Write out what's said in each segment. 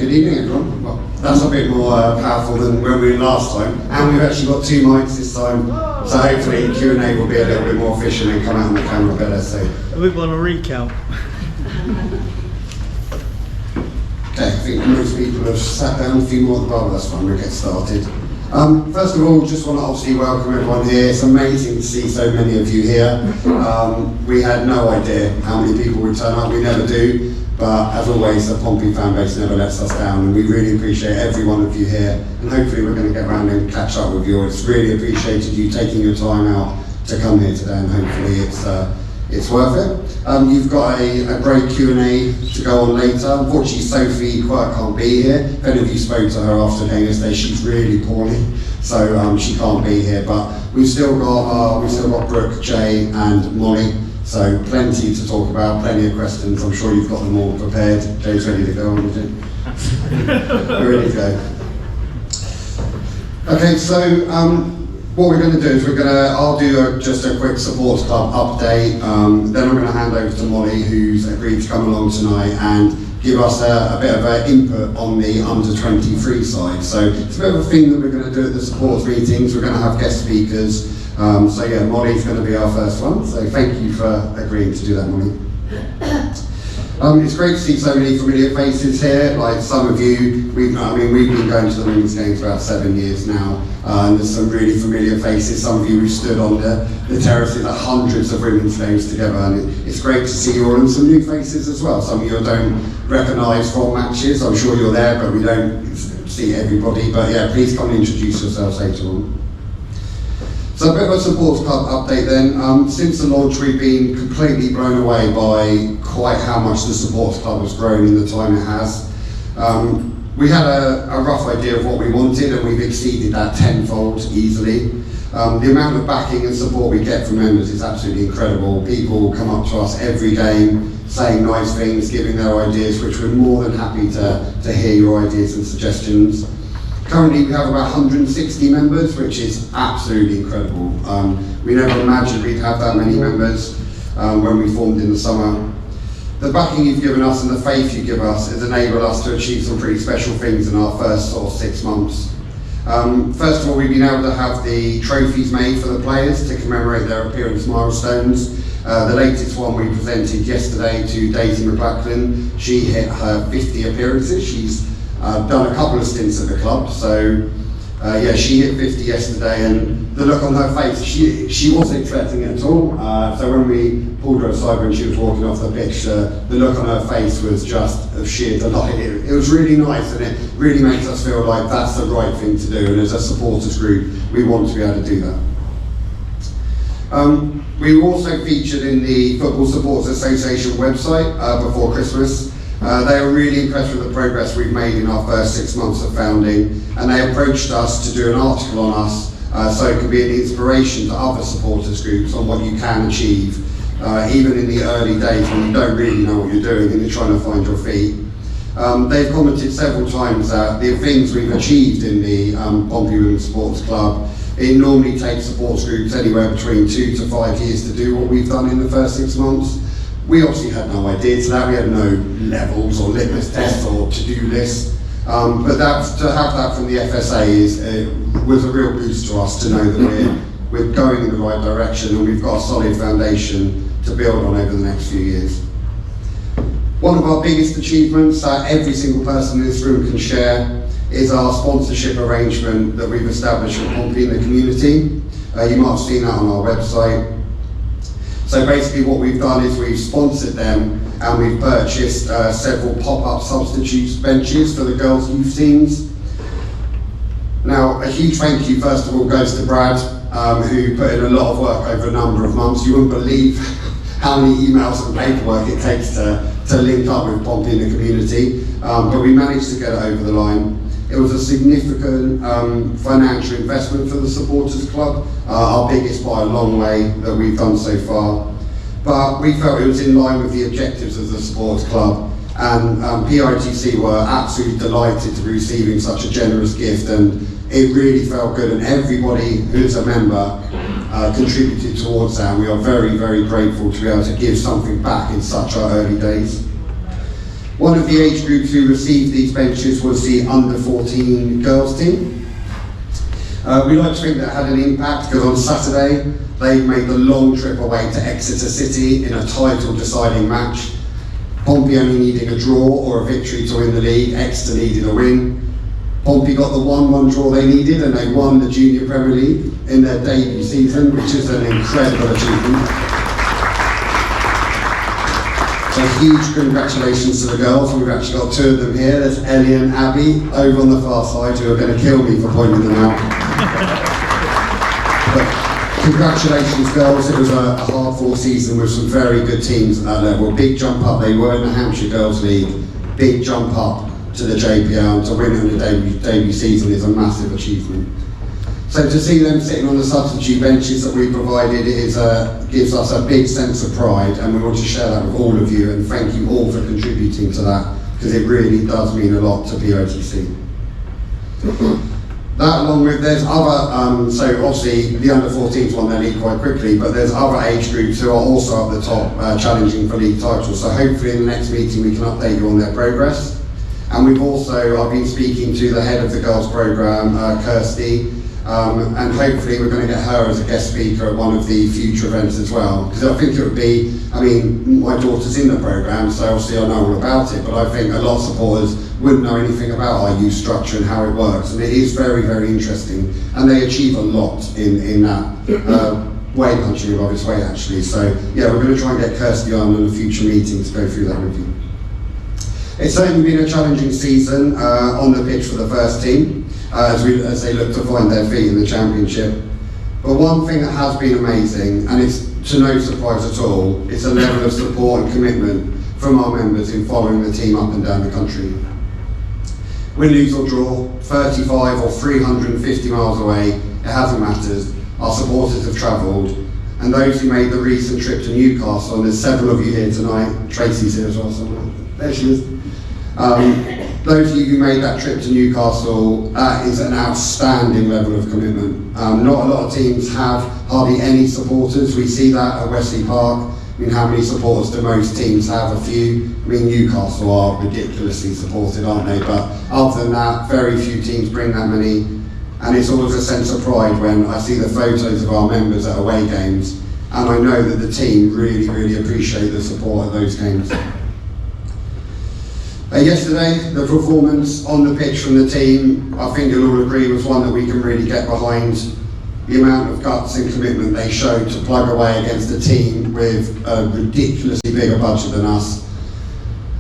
good evening everyone. Well, that's a bit more powerful than when we were last time, and we've actually got 2 mics this time, so hopefully Q&A will be a little bit more efficient and come out on the camera better. So we want a recount. Okay, I think most people have sat down, a few more at the bar, that's fine, we'll get started. First of all, just want to obviously welcome everyone here. It's amazing to see so many of you here. We had no idea how many people would turn up, we never do. But as always, the Pompey fan base never lets us down, and we really appreciate every one of you here. And hopefully we're going to get around and catch up with you. It's really appreciated you taking your time out to come here today, and hopefully it's worth it. You've got a great Q&A to go on later. Unfortunately, Sophie Quirk can't be here. If any of you spoke to her after the game yesterday, she's really poorly, so she can't be here. But we've still got Brooke, Jay, and Molly. So plenty to talk about, plenty of questions. I'm sure you've got them all prepared. Jay's ready to go on, is it? We're ready to go. Okay, so what we're going to do is I'll do just a quick supports club update. Then I'm going to hand over to Molly, who's agreed to come along tonight and give us a bit of an input on the under 23 side. So it's a bit of a thing that we're going to do at the supports meetings. We're going to have guest speakers. So yeah, Molly's going to be our first one, so thank you for agreeing to do that, Molly. It's great to see so many familiar faces here. Like some of you, we've been going to the women's games for about 7 years now, and there's some really familiar faces. Some of you who stood on the terraces at hundreds of women's games together, and it's great to see you all, and some new faces as well. Some of you I don't recognise from matches. I'm sure you're there, but we don't see everybody. But yeah, please come and introduce yourselves later on. So a bit of a supports club update then. Since the launch, we've been completely blown away by quite how much the supports club has grown in the time it has. We had a rough idea of what we wanted, and we've exceeded that tenfold easily. The amount of backing and support we get from members is absolutely incredible. People come up to us every game saying nice things, giving their ideas, which we're more than happy to hear your ideas and suggestions. Currently we have about 160 members, which is absolutely incredible. We never imagined we'd have that many members when we formed in the summer. The backing you've given us and the faith you give us has enabled us to achieve some pretty special things in our first sort of 6 months. First of all, we've been able to have the trophies made for the players to commemorate their appearance milestones. The latest one we presented yesterday to Daisy McLachlan. She hit her 50 appearances. She's done a couple of stints at the club, so yeah, she hit 50 yesterday, and the look on her face, she wasn't expecting it at all. So when we pulled her aside when she was walking off the pitch, the look on her face was just of sheer delight. It was really nice, and it really makes us feel like that's the right thing to do, and as a supporters group, we want to be able to do that. We were also featured in the Football Supporters Association website before Christmas. They were really impressed with the progress we've made in our first 6 months of founding, and they approached us to do an article on us so it could be an inspiration to other supporters groups on what you can achieve, even in the early days when you don't really know what you're doing and you're trying to find your feet. They've commented several times that the things we've achieved in the Pompey Women Supporters Club, it normally takes supporters groups anywhere between 2 to 5 years to do what we've done in the first 6 months. We obviously had no idea to that. We had no levels or litmus tests or to-do lists. But to have that from the FSA was a real boost to us to know that we're going in the right direction, and we've got a solid foundation to build on over the next few years. One of our biggest achievements that every single person in this room can share is our sponsorship arrangement that we've established with Pompey in the community. You might have seen that on our website. So basically what we've done is we've sponsored them, and we've purchased several pop-up substitute benches for the girls' youth teams. Now, a huge thank you first of all goes to Brad, who put in a lot of work over a number of months. You wouldn't believe how many emails and paperwork it takes to link up with Pompey in the community, but we managed to get it over the line. It was a significant financial investment for the supporters club, our biggest by a long way that we've done so far. But we felt it was in line with the objectives of the sports club, and PITC were absolutely delighted to be receiving such a generous gift, and it really felt good, and everybody who's a member contributed towards that, and we are very, very grateful to be able to give something back in such our early days. One of the age groups who received these benches was the under 14 girls team. We like to think that had an impact because on Saturday they made the long trip away to Exeter City in a title deciding match. Pompey only needing a draw or a victory to win the league, Exeter needed a win. Pompey got the 1-1 draw they needed and they won the Junior Premier League in their debut season, which is an incredible achievement. So huge congratulations to the girls, and we've actually got two of them here. There's Ellie and Abby over on the far side who are going to kill me for pointing them out. But congratulations girls, it was a hard-fought season with some very good teams at that level. Big jump up, they were in the Hampshire Girls League, big jump up to the JPL, and to win in the debut season is a massive achievement. So to see them sitting on the substitute benches that we provided gives us a big sense of pride, and we want to share that with all of you, and thank you all for contributing to that, because it really does mean a lot to PWSC. That along with, there's other, so obviously the under 14s won their league quite quickly, but there's other age groups who are also at the top challenging for league titles, so hopefully in the next meeting we can update you on their progress. And we've also, I've been speaking to the head of the girls programme, Kirsty, and hopefully we're going to get her as a guest speaker at one of the future events as well. Because I think it would be, I mean, my daughter's in the programme, so obviously I know all about it, but I think a lot of supporters wouldn't know anything about our youth structure and how it works. And it is very, very interesting. And they achieve a lot in that way punching above its weight, actually. So yeah, we're going to try and get Kirsty on in a future meeting to go through that with you. It's certainly been a challenging season on the pitch for the first team as they look to find their feet in the championship. But one thing that has been amazing, and it's to no surprise at all, it's a level of support and commitment from our members in following the team up and down the country. Win, lose or draw, 35 or 350 miles away, it hasn't mattered. Our supporters have travelled, and those who made the recent trip to Newcastle, and there's several of you here tonight, Tracy's here as well somewhere, there she is. Those of you who made that trip to Newcastle, that is an outstanding level of commitment. Not a lot of teams have hardly any supporters. We see that at Wesley Park. I mean, how many supporters do most teams have? A few. I mean, Newcastle are ridiculously supported, aren't they? But other than that, very few teams bring that many. And it's always a sense of pride when I see the photos of our members at away games, and I know that the team really, really appreciate the support at those games. Yesterday, the performance on the pitch from the team, I think you'll all agree, was one that we can really get behind. The amount of guts and commitment they showed to plug away against a team with a ridiculously bigger budget than us.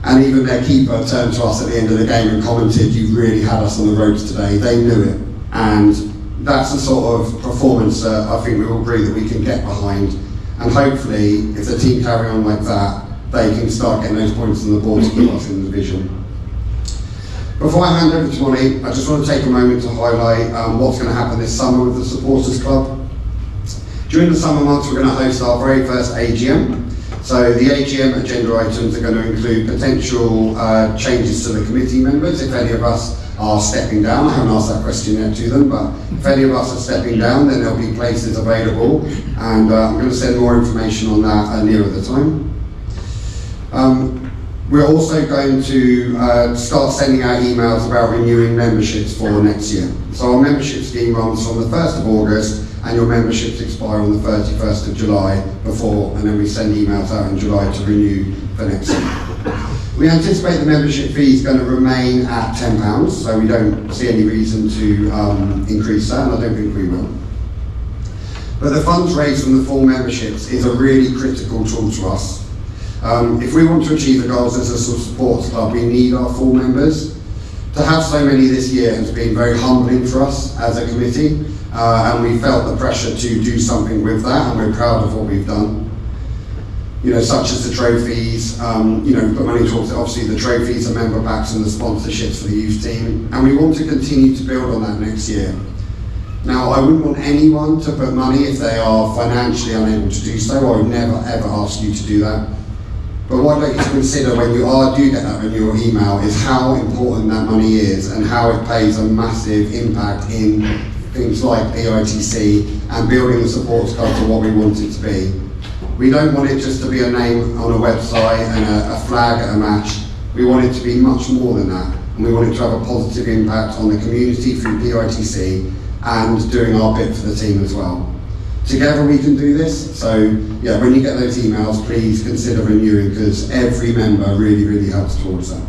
And even their keeper turned to us at the end of the game and commented, "You've really had us on the ropes today." They knew it. And that's the sort of performance that I think we all agree that we can get behind. And hopefully, if the team carry on like that, they can start getting those points on the board to keep us in the division. Before I hand over to Molly, I just want to take a moment to highlight what's going to happen this summer with the Supporters Club. During the summer months, we're going to host our very first AGM. So the AGM agenda items are going to include potential changes to the committee members, if any of us are stepping down. I haven't asked that question yet to them, but if any of us are stepping down, then there'll be places available, and I'm going to send more information on that nearer the time. We're also going to start sending out emails about renewing memberships for next year. So our membership scheme runs from the 1st of August, and your memberships expire on the 31st of July and then we send emails out in July to renew for next year. We anticipate the membership fee is going to remain at £10, so we don't see any reason to increase that, and I don't think we will. But the funds raised from the full memberships is a really critical tool to us. If we want to achieve the goals as a sports club, we need our full members. To have so many this year has been very humbling for us as a committee, and we felt the pressure to do something with that, and we're proud of what we've done. You know, such as the trophies, you know, but money talks, obviously the trophies, the member packs and the sponsorships for the youth team, and we want to continue to build on that next year. Now, I wouldn't want anyone to put money if they are financially unable to do so. I would never ever ask you to do that. But what I'd like you to consider when you do get that renewal email is how important that money is and how it plays a massive impact in things like PITC and building the supports club to what we want it to be. We don't want it just to be a name on a website and a flag at a match. We want it to be much more than that, and we want it to have a positive impact on the community through PWSC and doing our bit for the team as well. Together we can do this, so yeah, when you get those emails, please consider renewing, because every member really, really helps towards that.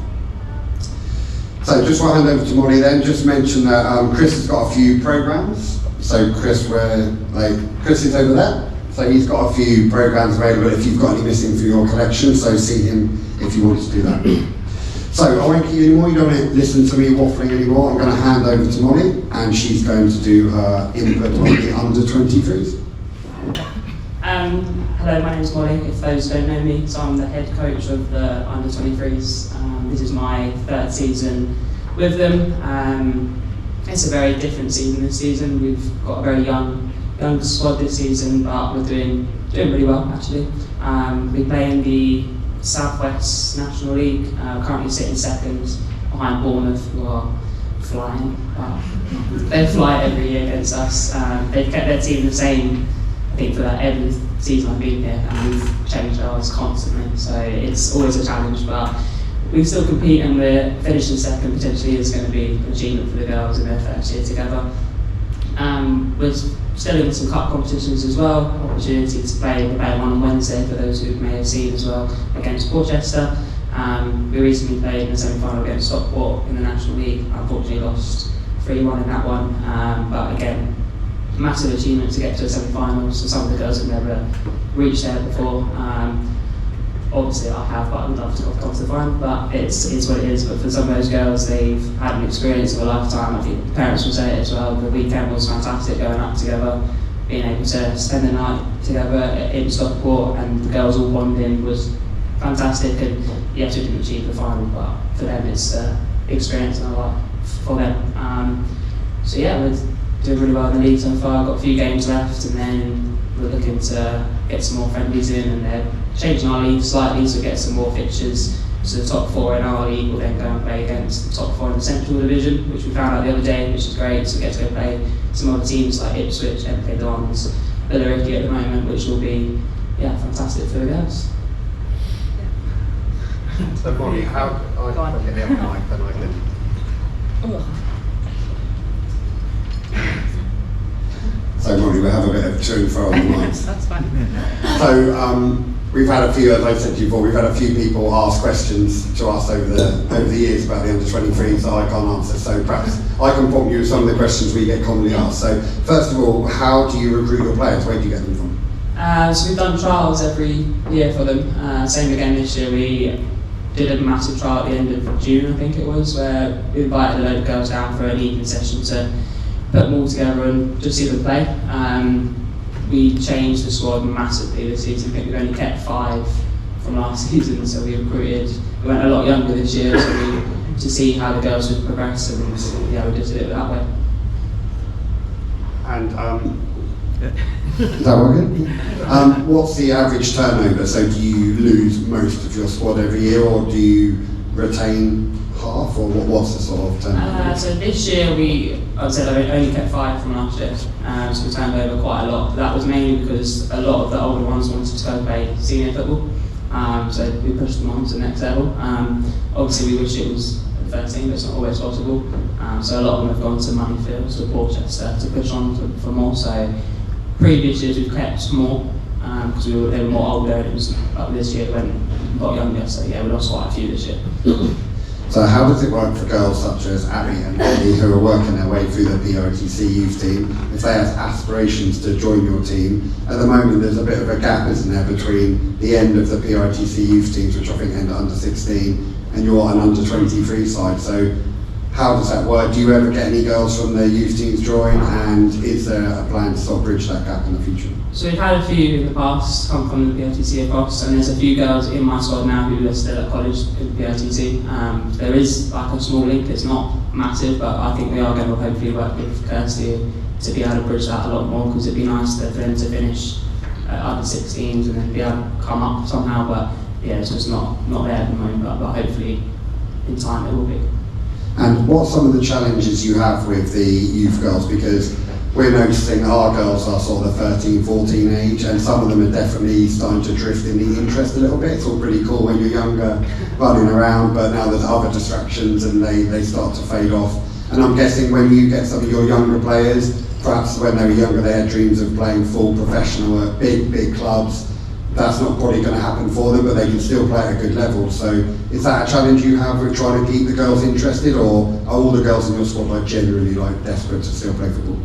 So just before I hand over to Molly then, just mention that Chris has got a few programmes. So Chris is over there. So he's got a few programmes available if you've got any missing for your collection, so see him if you want to do that. So I won't keep you anymore, you don't want to listen to me waffling anymore. I'm going to hand over to Molly, and she's going to do her input on the under-23s. Hello, my name's Molly, if those don't know me. So I'm the head coach of the under-23s. This is my third season with them. It's a very different season this season. We've got a very young squad this season, but we're doing really well actually. We play in the Southwest National League, currently sitting second behind Bournemouth, who are flying. They fly every year against us. They've kept their team the same, I think, for every season I've been here, and we've changed ours constantly, so it's always a challenge, but we still compete, and we're finishing second potentially is going to be an achievement for the girls in their first year together. We're still in some cup competitions as well, opportunity to play one on Wednesday for those who may have seen as well, against Portchester. We recently played in the semi-final against Stockport in the National League, unfortunately lost 3-1 in that one, but again, massive achievement to get to a semi-final, so some of the girls have never reached there before. Obviously I have, but I would love to come to the final, but it's what it is. But for some of those girls, they've had an experience of a lifetime. I think the parents will say it as well. The weekend was fantastic, going up together, being able to spend the night together in Stockport, and the girls all bonding was fantastic. And yes, we didn't achieve the final, but for them it's the experience in a life for them. So yeah, we're doing really well in the league so far. Got a few games left, and then we're looking to get some more friendlies in, and they're changing our league slightly, so get some more fixtures. So the top 4 in our league will then go and play against the top 4 in the Central Division, which we found out the other day, which is great. So we get to go play some other teams like Ipswich, MK Dons, Billericay at the moment, which will be fantastic for the girls. So Molly, how I can get the mic, then I can. So Molly, we'll have a bit of to and fro on the mics. That's fine. So we've had a few, as I said to you before, we've had a few people ask questions to us over the years about the under-23s that I can't answer. So perhaps I can prompt you with some of the questions we get commonly asked. So first of all, how do you recruit your players? Where do you get them from? So we've done trials every year for them. Same again this year. We did a massive trial at the end of June, I think it was, where we invited a load of girls down for an evening session to put them all together and just see them play. We changed the squad massively this season. I think we've only kept 5 from last season, so we went a lot younger this year, to see how the girls would progress, and we just did it that way. And is that working? What's the average turnover? So do you lose most of your squad every year, or do you retain half, or what's the sort of turnover? So this year I said I only kept 5 from last year, so we turned over quite a lot. That was mainly because a lot of the older ones wanted to go play senior football, so we pushed them on to the next level. Obviously we wish it was the first team, but it's not always possible. So a lot of them have gone to Moneyfields or Portchester to push on for more. So previous years we've kept more, because they were more older, and it was like this year when we got younger, so yeah, we lost quite a few this year. So how does it work for girls such as Abby and Eddie, who are working their way through the PWSC youth team, if they have aspirations to join your team? At the moment there's a bit of a gap, isn't there, between the end of the PWSC youth teams, which I think end at under 16, and you're an under 23 side. So how does that work? Do you ever get any girls from the youth teams join, and is there a plan to sort of bridge that gap in the future? So we've had a few in the past come from the PLTC across, and there's a few girls in my squad now who are still at college in the PLTC. There is like a small link, it's not massive, but I think we are going to hopefully work with Kirsty to be able to bridge that a lot more, because it'd be nice for them to finish under 16s and then be able to come up somehow, but yeah, it's just not there at the moment, but hopefully in time it will be. And what are some of the challenges you have with the youth girls? Because we're noticing our girls are sort of the 13, 14 age, and some of them are definitely starting to drift in the interest a little bit. It's all pretty cool when you're younger, running around, but now there's other distractions and they start to fade off. And I'm guessing when you get some of your younger players, perhaps when they were younger they had dreams of playing full professional at big clubs. That's not probably going to happen for them, but they can still play at a good level. So is that a challenge you have with trying to keep the girls interested, or are all the girls in your squad like genuinely like desperate to still play football?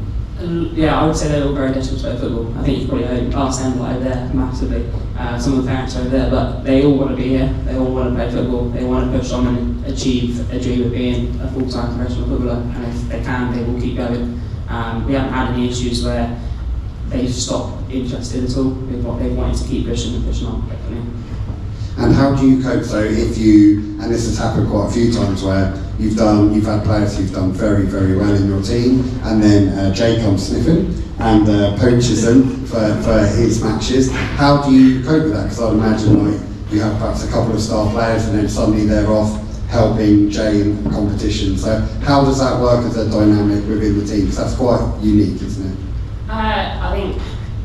Yeah, I would say they're all very desperate to play football. I think you've probably heard Arsene over there massively. Some of the parents over there, but they all want to be here. They all want to play football. They want to push on and achieve a dream of being a full-time professional footballer. And if they can, they will keep going. We haven't had any issues where they've stopped interested at all with what they wanted to keep pushing and pushing on. Definitely. And how do you cope though if you, and this has happened quite a few times where you've had players who've done very well in your team, and then Jay comes sniffing and poaches them for his matches. How do you cope with that? Because I'd imagine like you have perhaps a couple of star players and then suddenly they're off helping Jay in competition. So how does that work as a dynamic within the team? Because that's quite unique, isn't it? I think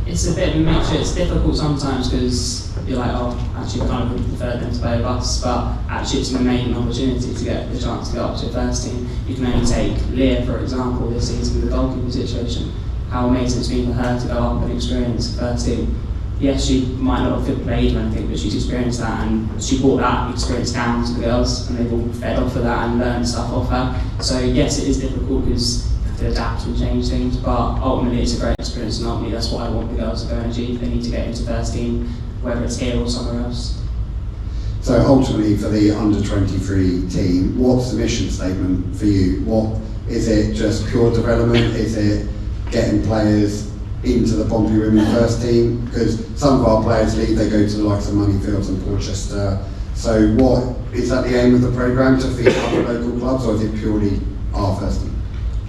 it's a bit of a mixture. It's difficult sometimes because you're like, oh, actually I kind of would prefer them to play with us, but actually it's an amazing opportunity to get the chance to go up to a first team. You can only take Leah, for example, this season with the goalkeeper situation. How amazing it's been for her to go up and experience the first team. Yes, she might not have played or anything, but she's experienced that, and she brought that experience down to the girls, and they've all fed off of that and learned stuff off her. So yes, it is difficult because you have to adapt and change things, but ultimately it's a great experience, and ultimately that's what I want the girls to go and achieve. They need to get into first team, whether it's here or somewhere else. So ultimately for the under-23 team, what's the mission statement for you? What is it? Just pure development? Is it getting players into the Pompey Women first team? Because some of our players leave, they go to the likes of Moneyfields and Portsmouth. So what is that the aim of the programme, to feed other local clubs, or is it purely our first team?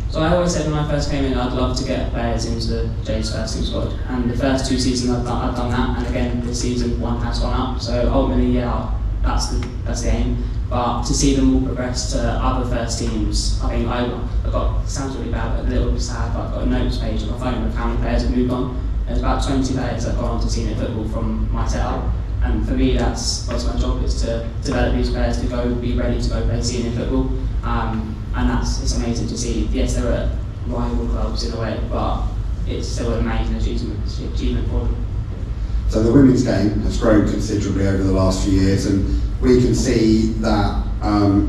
So I always said when I first came in, I'd love to get players into Jay's first team squad, and the first 2 seasons I've done that, and again this season 1 has gone up. So ultimately, yeah, that's the aim. But to see them all progress to other first teams, I think I got, it sounds really bad, but a little bit sad, but I've got a notes page on my phone with how many players have moved on. There's about 20 players that have gone on to senior football from my setup. And for me, that's my job, is to develop these players to go be ready to go play senior football. And it's amazing to see. Yes, there are rival clubs in a way, but it's still an amazing achievement for them. So the women's game has grown considerably over the last few years, and we can see that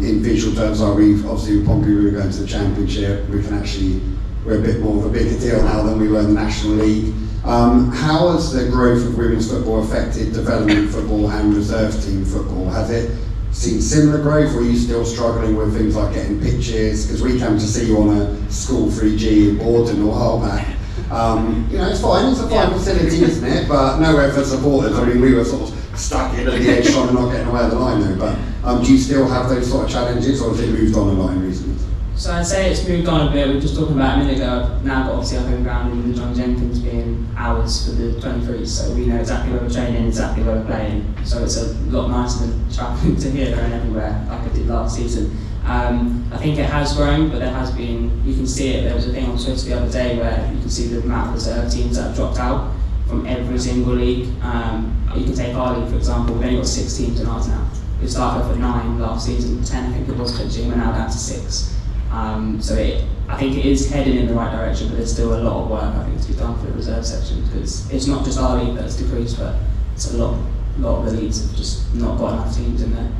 in visual terms. We've obviously with Pompey, we were going to the Championship. We're a bit more of a bigger deal now than we were in the National League. How has the growth of women's football affected development football and reserve team football? Has it seen similar growth, or are you still struggling with things like getting pitches? Because we came to see you on a school 3G in Borden or Harback. It's fine, it's a fine facility, isn't it? But nowhere for supporters. I mean, we were sort of stuck in at the edge trying to not getting away at the line though. But do you still have those sort of challenges, or has it moved on a lot in recent years? So I'd say it's moved on a bit. We were just talking about a minute ago. I've now got obviously our home ground in the John Jenkins being hours for the 23s, so we know exactly where we're training, exactly where we're playing. So it's a lot nicer than travelling to here, there and everywhere like I did last season. I think it has grown, but there has been, you can see it. There was a thing on Twitter the other day where you can see the amount of reserve teams that have dropped out from every single league. You can take our league, for example. We've only got 6 teams in ours now. We started off at 9 last season, 10 I think it was pitching, we're now down to 6. I think it is heading in the right direction, but there's still a lot of work I think to be done for the reserve section, because it's not just our league that's decreased, but it's a lot of the leagues have just not got enough teams in there.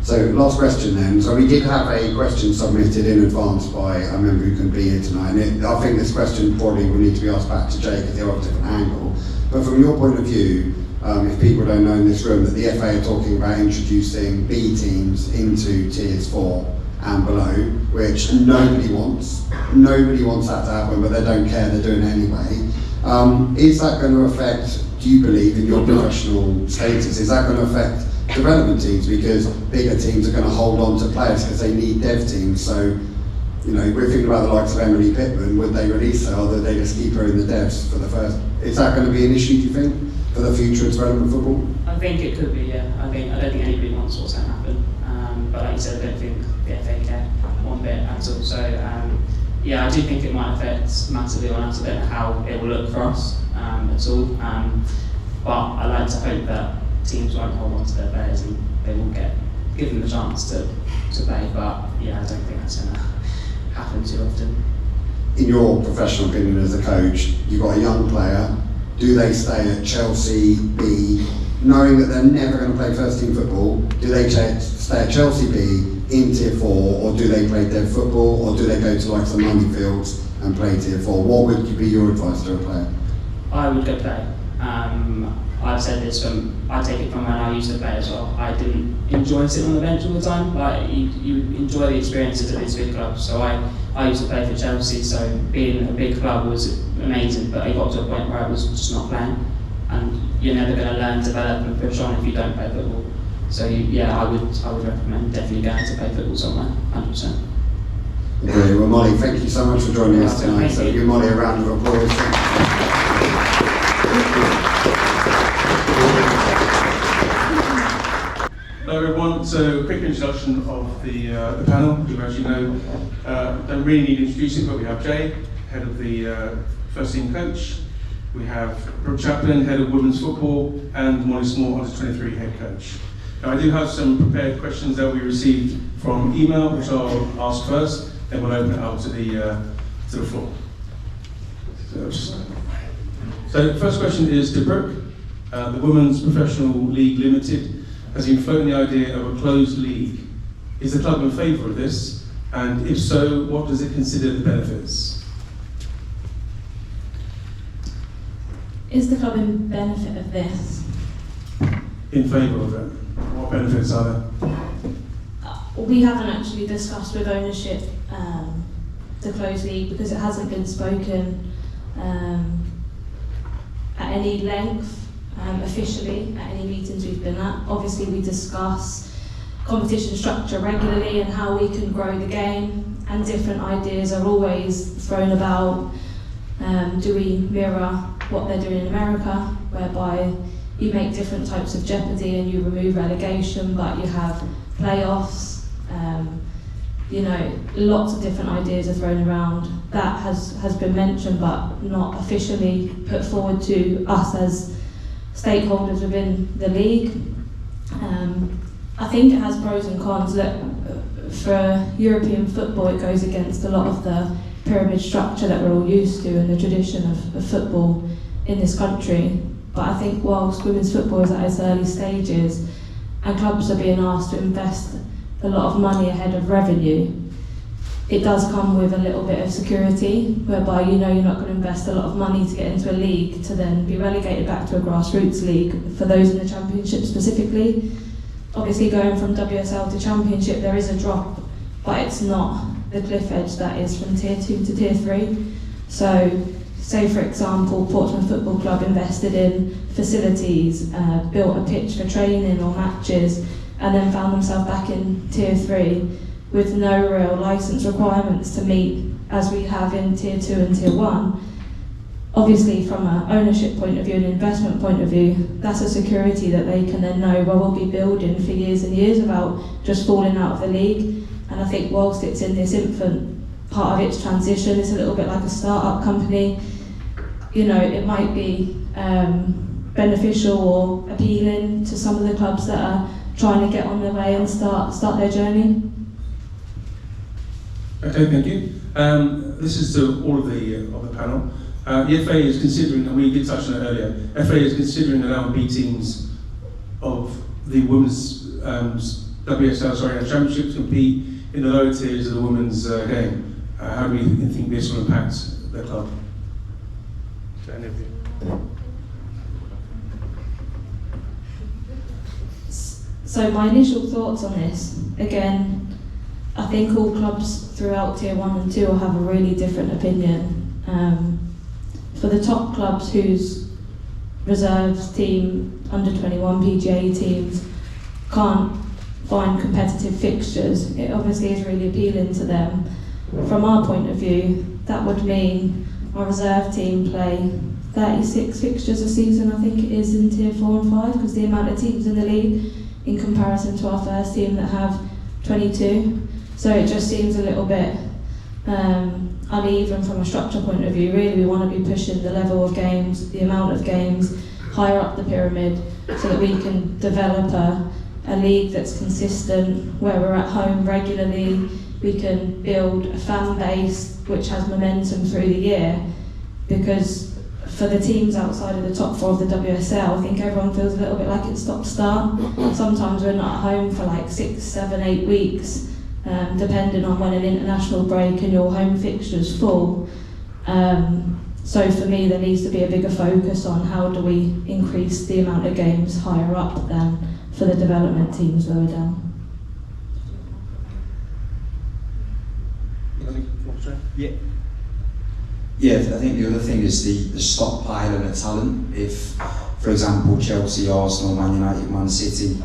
So last question then. So we did have a question submitted in advance by a member who couldn't be here tonight, and I think this question probably will need to be asked back to Jay because they're on a different angle. But from your point of view, if people don't know in this room that the FA are talking about introducing B teams into tiers 4 and below, which nobody wants that to happen, but they don't care, they're doing it anyway. Is that going to affect, do you believe, in your professional status, is that going to affect development teams, because bigger teams are going to hold on to players because they need dev teams? So, we're thinking about the likes of Emily Pittman. Would they release her, or do they just keep her in the devs for the first? Is that going to be an issue, do you think, for the future of development football? I think it could be, yeah. I don't think anybody wants what's going to happen. But like you said, I don't think the FA care one bit at all. So yeah, I do think it might affect massively on us. I don't know how it will look for us at all. But I like to hope that teams won't hold on to their players and they will give them the chance to play. But yeah, I don't think that's going to happen too often. In your professional opinion as a coach, you've got a young player. Do they stay at Chelsea B, knowing that they're never going to play first team football? Do they stay at Chelsea B in Tier 4, or do they play dev football, or do they go to like some money fields and play Tier 4? What would be your advice to a player? I would go play. I've said this I take it from when I used to play as well. I didn't enjoy sitting on the bench all the time, but you enjoy the experiences at these big clubs. So I used to play for Chelsea, so being a big club was amazing, but I got to a point where I was just not playing. And you're never going to learn, develop and push on if you don't play football. So I would recommend definitely going to play football somewhere, 100%. Okay, well Molly, thank you so much for joining us tonight. So give Molly a round of applause. Hello everyone, so a quick introduction of the panel, who as you know, don't really need introducing, but we have Jay, head of the first team coach. We have Brooke Chaplen, head of women's football, and Molly Small, under 23 head coach. Now I do have some prepared questions that we received from email, which I'll ask first, then we'll open it up to the floor. So the first question is to Brooke. The Women's Professional League Limited has been floating the idea of a closed league. Is the club in favour of this? And if so, what does it consider the benefits? Is the club in benefit of this? In favour of it. What benefits are there? We haven't actually discussed with ownership the closed league because it hasn't been spoken at any length officially at any meetings we've been at. Obviously we discuss competition structure regularly and how we can grow the game, and different ideas are always thrown about. Do we mirror what they're doing in America, whereby you make different types of jeopardy and you remove relegation, but you have playoffs? Lots of different ideas are thrown around. That has been mentioned, but not officially put forward to us as stakeholders within the league. I think it has pros and cons. That for European football, it goes against a lot of the pyramid structure that we're all used to and the tradition of football in this country. But I think whilst women's football is at its early stages and clubs are being asked to invest a lot of money ahead of revenue, it does come with a little bit of security, whereby you're not going to invest a lot of money to get into a league to then be relegated back to a grassroots league for those in the Championship specifically. Obviously going from WSL to Championship there is a drop, but it's not the cliff edge that is from Tier 2 to Tier 3. So say for example Portsmouth Football Club invested in facilities, built a pitch for training or matches, and then found themselves back in Tier 3 with no real licence requirements to meet as we have in Tier 2 and Tier 1. Obviously from an ownership point of view and investment point of view, that's a security that they can then know, well, we'll be building for years and years without just falling out of the league. And I think whilst it's in this infant part of its transition, it's a little bit like a start-up company. It might be beneficial or appealing to some of the clubs that are trying to get on their way and start their journey. Okay, thank you. This is to all of the panel. The FA is considering, and we did touch on it earlier, FA is considering allowing B teams of the women's WSL Championship to compete in the lower tiers of the women's game. How do you think this will impact the club? To any of you? So my initial thoughts on this, again, I think all clubs throughout Tier 1 and 2 will have a really different opinion. For the top clubs whose reserves team, under 21 PGA teams can't find competitive fixtures, it obviously is really appealing to them. From our point of view, that would mean our reserve team play 36 fixtures a season, I think it is, in Tier 4 and 5, because the amount of teams in the league in comparison to our first team that have 22. So it just seems a little bit uneven from a structure point of view. Really, we want to be pushing the level of games, the amount of games higher up the pyramid, so that we can develop a league that's consistent, where we're at home regularly. We can build a fan base which has momentum through the year, because for the teams outside of the top four of the WSL, I think everyone feels a little bit like it's stop-start. Sometimes we're not at home for like 6, 7, 8 weeks, depending on when an international break and your home fixture's full. So for me, there needs to be a bigger focus on how do we increase the amount of games higher up than for the development teams lower down. Yeah, I think the other thing is the stockpiling of talent. If, for example, Chelsea, Arsenal, Man United, Man City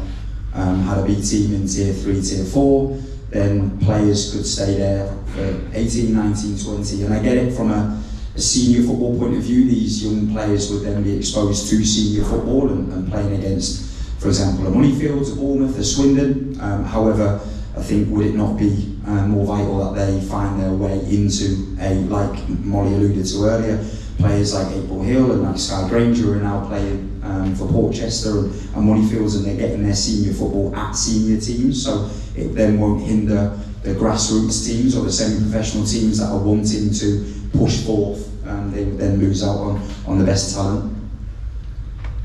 had a big team in Tier 3, Tier 4, then players could stay there for 18, 19, 20. And I get it from a senior football point of view. These young players would then be exposed to senior football and playing against, for example, a Moneyfield, a Bournemouth, a Swindon. However, I think would it not be more vital that they find their way into like Molly alluded to earlier, players like April Hill and like Sky Granger are now playing for Portchester and Moneyfields, and they're getting their senior football at senior teams, so it then won't hinder the grassroots teams or the semi-professional teams that are wanting to push forth. They would then lose out on the best talent.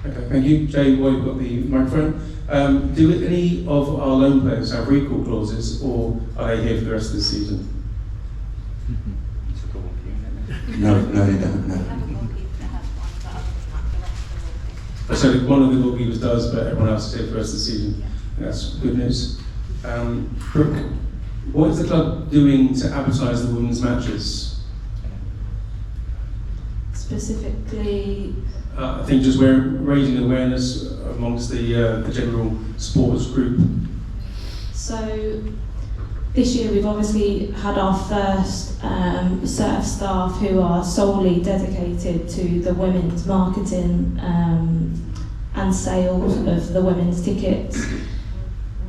Okay, thank you. Jay, while you've got the microphone, do any of our loan players have recall clauses, or are they here for the rest of the season? No, they don't, no. So one of the goalkeepers does, but everyone else is here for the rest of the season. That's good news. Brooke, what is the club doing to advertise the women's matches? Specifically, I think just we're raising awareness amongst the general sports group. so this year we've obviously had our first set of staff who are solely dedicated to the women's marketing and sales of the women's tickets.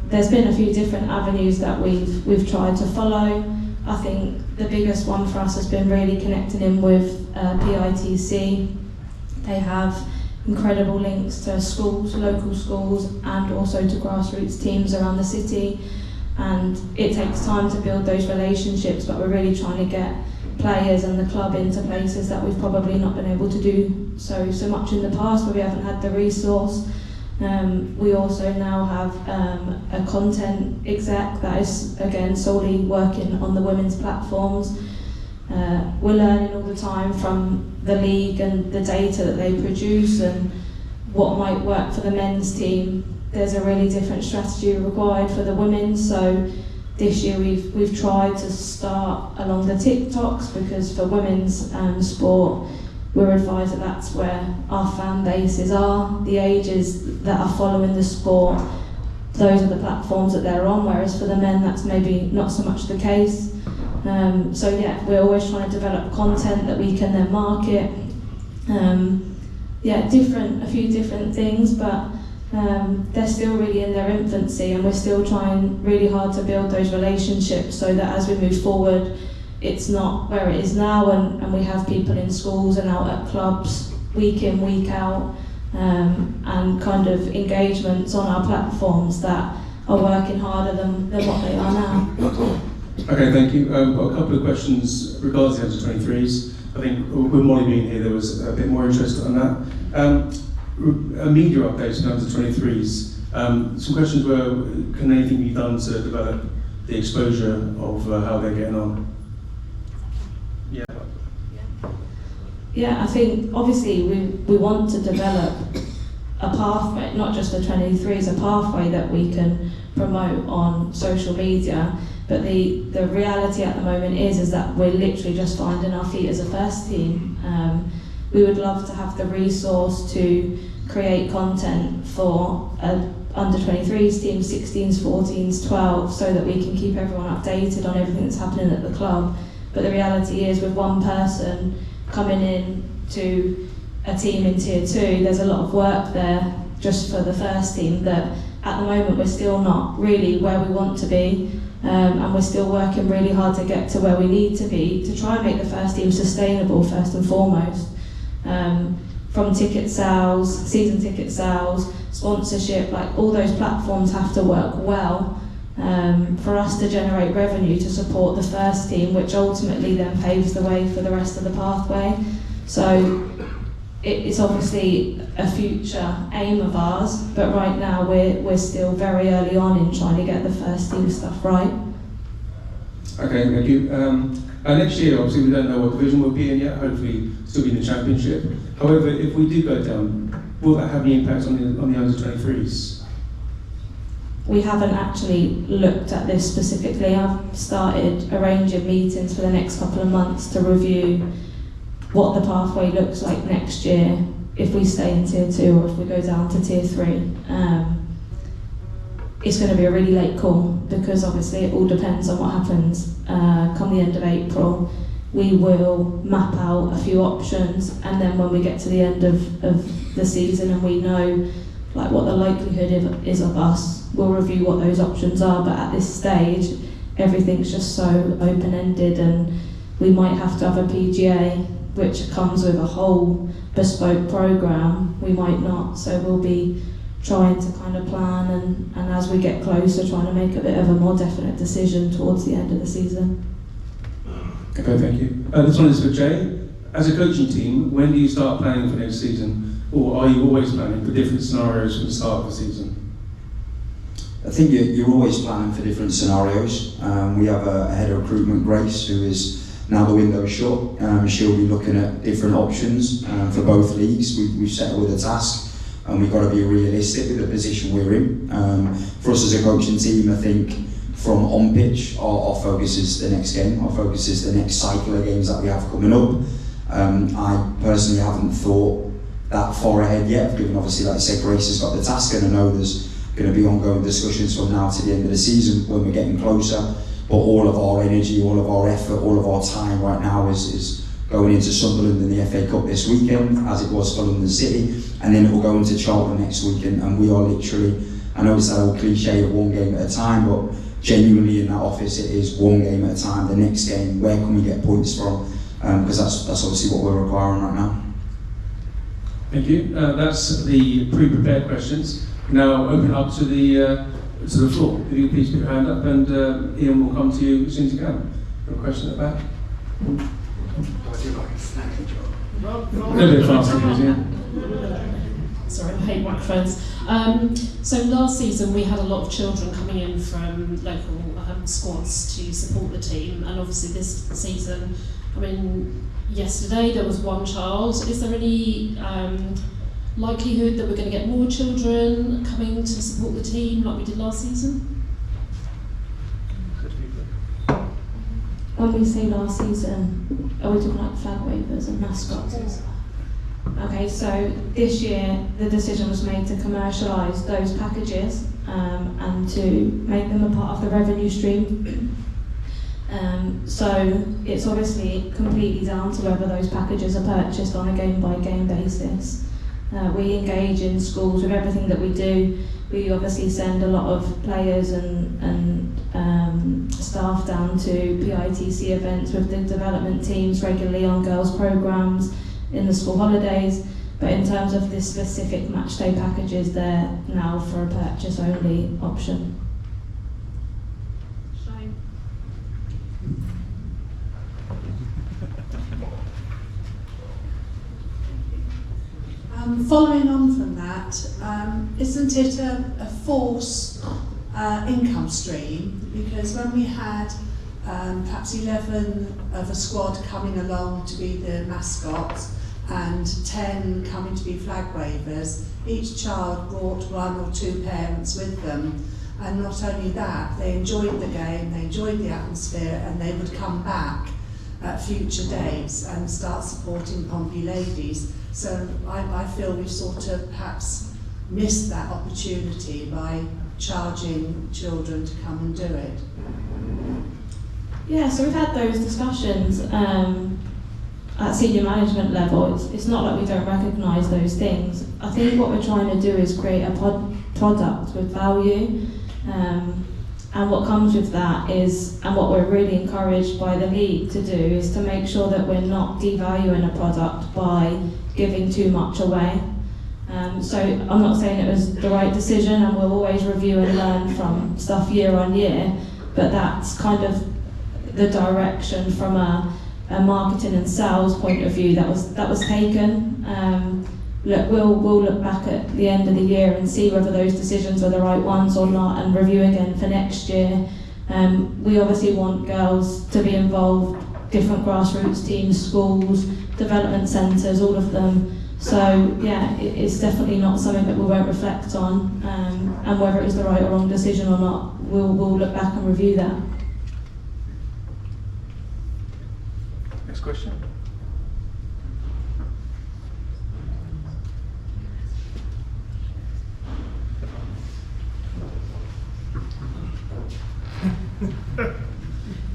There's been a few different avenues that we've tried to follow. I think the biggest one for us has been really connecting in with PITC. They have incredible links to schools, local schools, and also to grassroots teams around the city. And it takes time to build those relationships, but we're really trying to get players and the club into places that we've probably not been able to do so much in the past, where we haven't had the resource. We also now have a content exec that is, again, solely working on the women's platforms. We're learning all the time from the league and the data that they produce and what might work for the men's team. There's a really different strategy required for the women, so this year we've tried to start along the TikToks, because for women's sport we're advised that that's where our fan bases are, the ages that are following the sport, those are the platforms that they're on, whereas for the men that's maybe not so much the case. So yeah, we're always trying to develop content that we can then market. A few different things, but they're still really in their infancy, and we're still trying really hard to build those relationships so that as we move forward, it's not where it is now, and we have people in schools and out at clubs week in, week out, and kind of engagements on our platforms that are working harder than what they are now. Okay, thank you. Got a couple of questions regarding the under-23s. I think with Molly being here, there was a bit more interest on that. A media update on under-23s. Some questions were, can anything be done to develop the exposure of how they're getting on? Yeah, I think obviously we want to develop a pathway, not just the 23s, a pathway that we can promote on social media. But the reality at the moment is that we're literally just finding our feet as a first team. We would love to have the resource to create content for under 23s team, 16s, 14s, 12s, so that we can keep everyone updated on everything that's happening at the club. But the reality is, with one person coming in to a team in Tier 2, there's a lot of work there just for the first team that at the moment we're still not really where we want to be, and we're still working really hard to get to where we need to be to try and make the first team sustainable first and foremost. From ticket sales, season ticket sales, sponsorship, like all those platforms have to work well for us to generate revenue to support the first team, which ultimately then paves the way for the rest of the pathway. So it's obviously a future aim of ours, but right now we're still very early on in trying to get the first team stuff right. Okay, thank you. Next year, obviously, we don't know what division we'll be in yet. Hopefully, still be in the championship. However, if we do go down, will that have any impact on the under-23s? We haven't actually looked at this specifically. I've started arranging meetings for the next couple of months to review what the pathway looks like next year, if we stay in Tier 2 or if we go down to Tier 3. It's going to be a really late call because obviously it all depends on what happens come the end of April. We will map out a few options, and then when we get to the end of the season and we know like what the likelihood is of us, we'll review what those options are. But at this stage, everything's just so open-ended, and we might have to have a PGA which comes with a whole bespoke programme. We might not, so we'll be trying to kind of plan and as we get closer, trying to make a bit of a more definite decision towards the end of the season. Okay, thank you. This one is for Jay. As a coaching team, when do you start planning for next season? Or are you always planning for different scenarios from the start of the season? I think you're always planning for different scenarios. We have a head of recruitment, Grace, who is now the window's shut. She'll be looking at different options for both leagues. We've set her with a task, and we've got to be realistic with the position we're in. For us as a coaching team, I think from on pitch, our focus is the next game. Our focus is the next cycle of games that we have coming up. I personally haven't thought that far ahead yet, given obviously, like I said, Grace has got the task, and I know there's going to be ongoing discussions from now to the end of the season when we're getting closer. But all of our energy, all of our effort, all of our time right now is going into Sunderland in the FA Cup this weekend, as it was for London City, and then it will go into Chaplen next weekend. And we are literally, I know it's that old cliche of one game at a time, but genuinely in that office it is one game at a time. The next game, where can we get points from? Because that's obviously what we're requiring right now. Thank you. That's the pre-prepared questions. Now open up to the floor. If you please put your hand up, and Ian will come to you as soon as you can. Got a question at the back? I do like a snacky job. A little bit faster, please, Ian. Sorry, I hate microphones. So last season we had a lot of children coming in from local squads to support the team, and obviously this season, I mean, yesterday there was one child. Is there any likelihood that we're going to get more children coming to support the team like we did last season? When we say last season, are we talking like flag wavers and mascots? Okay, so this year the decision was made to commercialise those packages and to make them a part of the revenue stream. So it's obviously completely down to whether those packages are purchased on a game-by-game basis. We engage in schools with everything that we do. We obviously send a lot of players and staff down to PITC events with the development teams regularly on girls' programmes in the school holidays. But in terms of this specific match day packages, they're now for a purchase only option. Following on from that, isn't it a false income stream? Because when we had perhaps 11 of a squad coming along to be the mascots and 10 coming to be flag wavers, each child brought one or two parents with them. And not only that, they enjoyed the game, they enjoyed the atmosphere, and they would come back at future dates and start supporting Pompey ladies. So I feel we've sort of perhaps missed that opportunity by charging children to come and do it. Yeah, so we've had those discussions at senior management level. It's not like we don't recognise those things. I think what we're trying to do is create a product with value. And what comes with that is, and what we're really encouraged by the league to do, is to make sure that we're not devaluing a product by giving too much away. So I'm not saying it was the right decision, and we'll always review and learn from stuff year on year, but that's kind of the direction from a marketing and sales point of view that was taken. Look, we'll look back at the end of the year and see whether those decisions were the right ones or not, and review again for next year. We obviously want girls to be involved, different grassroots teams, schools, development centres, all of them. So yeah, it's definitely not something that we won't reflect on, and whether it was the right or wrong decision or not, we'll look back and review that. Next question.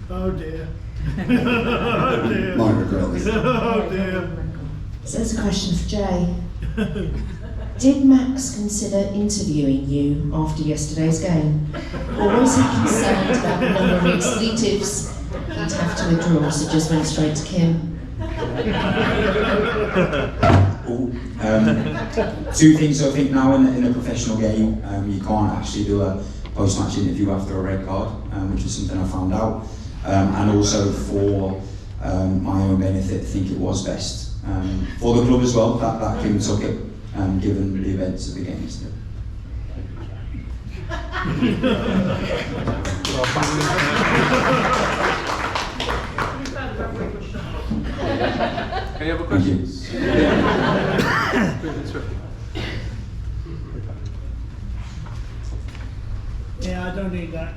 Oh dear. Oh dear. Might regret this. Oh dear. So there's a question for Jay. Did Max consider interviewing you after yesterday's game? Or was he concerned about the number of expletives he'd have to withdraw, so just went straight to Kim? Two things. I think now in a professional game, you can't actually do a post-match interview after a red card, which is something I found out. And also for my own benefit, I think it was best for the club as well that Kim took it, given the events of the game yesterday. Any other questions? Yeah, I don't need that.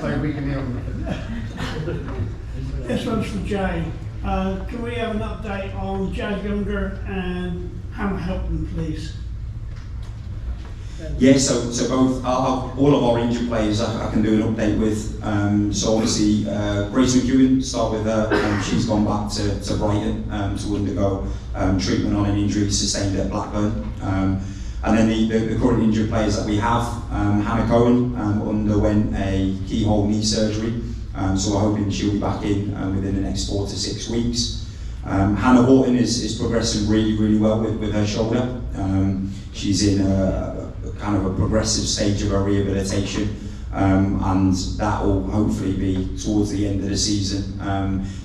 So we can hear them. This one's for Jay. Can we have an update on Jazz Younger and Hannah Helpman, please? Yeah, so both all of our injured players I can do an update with. So obviously Grace McEwen, start with her. She's gone back to Brighton to undergo treatment on an injury sustained at Blackburn. And then the current injured players that we have, Hannah Cohen underwent a keyhole knee surgery, so we're hoping she'll be back in within the next 4 to 6 weeks. Hannah Horton is progressing really well with her shoulder. She's in a kind of a progressive stage of her rehabilitation, and that will hopefully be towards the end of the season.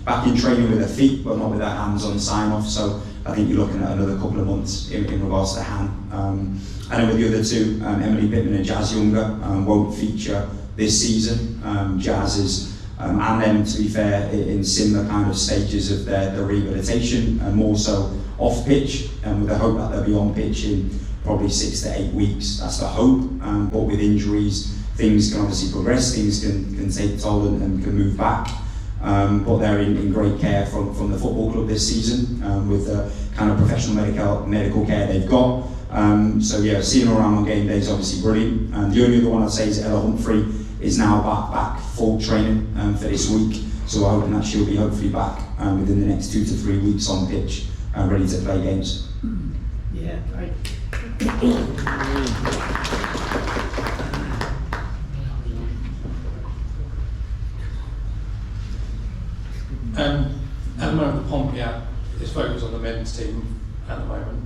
Back in training with her feet, but not with her hands on sign-off, so I think you're looking at another couple of months in regards to Han. And then with the other two, Emily Pittman and Jazz Younger, won't feature this season. Jazz is, and them to be fair, in similar kind of stages of their rehabilitation, and more so off pitch, with the hope that they'll be on pitch in probably 6 to 8 weeks. That's the hope, but with injuries, things can obviously progress, things can take toll and can move back. But they're in great care from the football club this season, with the kind of professional medical care they've got. So yeah, seeing her around on game day is obviously brilliant. The only other one I'd say is Ella Humphrey is now back full training for this week. So we're hoping that she'll be hopefully back within the next 2 to 3 weeks on pitch, ready to play games. Yeah, great. At the moment, the Pompey app is focused on the men's team at the moment,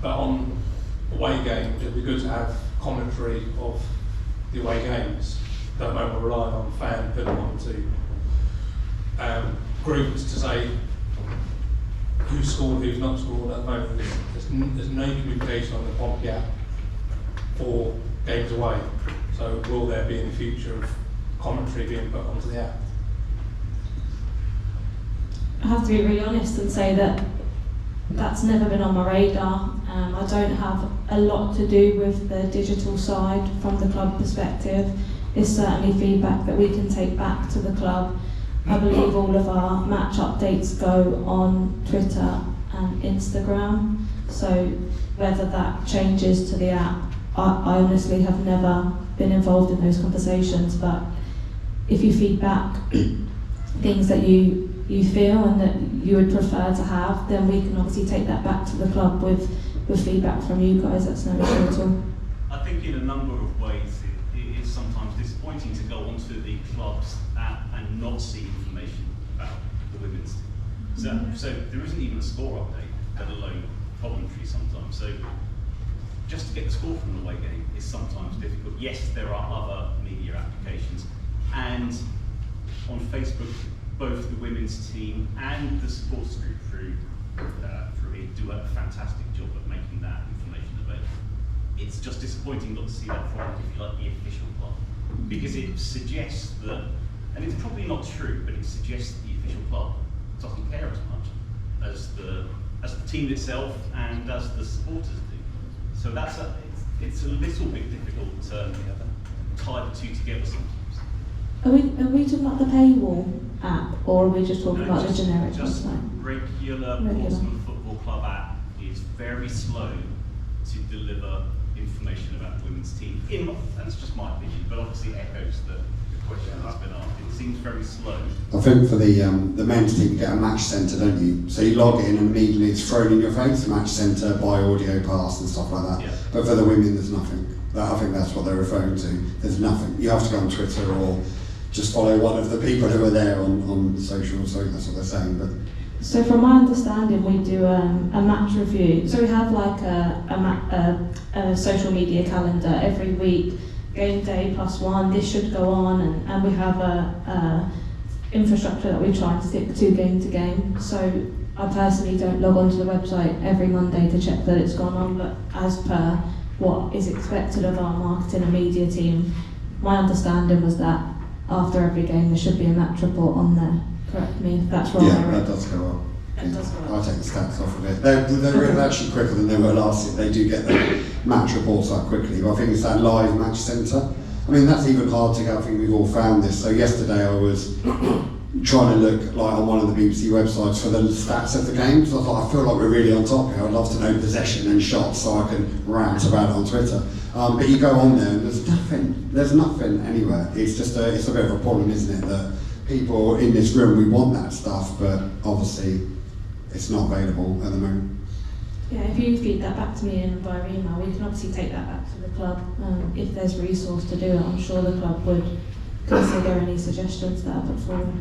but on away games, it'd be good to have commentary of the away games. At the moment, we're relying on fan putting onto groups to say who's scored, who's not scored. At the moment, there's no communication on the Pompey app for games away. So will there be in the future of commentary being put onto the app? I have to be really honest and say that that's never been on my radar. I don't have a lot to do with the digital side from the club perspective. It's certainly feedback that we can take back to the club. I believe all of our match updates go on Twitter and Instagram, so whether that changes to the app, I honestly have never been involved in those conversations, but if you feed back things that you feel and that you would prefer to have, then we can obviously take that back to the club with with feedback from you guys, that's no issue at all. I think in a number of ways it is sometimes disappointing to go onto the club's app and not see information about the women's team. So there isn't even a score update, let alone commentary sometimes. So just to get the score from an away game is sometimes difficult. Yes, there are other media applications, and on Facebook, both the women's team and the supporters group through it do a fantastic job of making that information available. It's just disappointing not to see that from, if you like, the official club, because it suggests that, and it's probably not true, but it suggests that the official club doesn't care as much as the team itself and as the supporters do. So it's a little bit difficult to tie the two together sometimes. Are we talking about the paywall app, or are we just talking about the generic just website? Regular Portsmouth Football Club app is very slow to deliver information about the women's team. That's just my opinion, but obviously echoes the question that's been asked. It seems very slow. I think for the men's team, you get a match centre, don't you? So you log in and immediately it's thrown in your face, match centre, buy audio pass and stuff like that. Yeah. But for the women, there's nothing. I think that's what they're referring to. There's nothing. You have to go on Twitter or just follow one of the people who are there on social, so that's what they're saying. But so from my understanding, we do a match review. So we have like a social media calendar every week, game day +1, this should go on, and we have a infrastructure that we try and stick to game. So I personally don't log onto the website every Monday to check that it's gone on, but as per what is expected of our marketing and media team, my understanding was that after every game there should be a match report on there. Correct me if that's wrong. yeah, that does go up. That does go up. I'll take the stats off of it. They're actually quicker than they were last year. They do get the match reports up quickly, but I think it's that live match centre. I mean, that's even hard to get. I think we've all found this. So yesterday I was trying to look like on one of the BBC websites for the stats of the games. So I thought, I feel like we're really on top here. I'd love to know possession and shots so I can rant about it on Twitter. But you go on there and there's nothing anywhere. It's a bit of a problem, isn't it, that people in this room, we want that stuff, but obviously it's not available at the moment. Yeah, if you feed that back to me via email, we can obviously take that back to the club. If there's resource to do it, I'm sure the club would consider any suggestions that are put forward.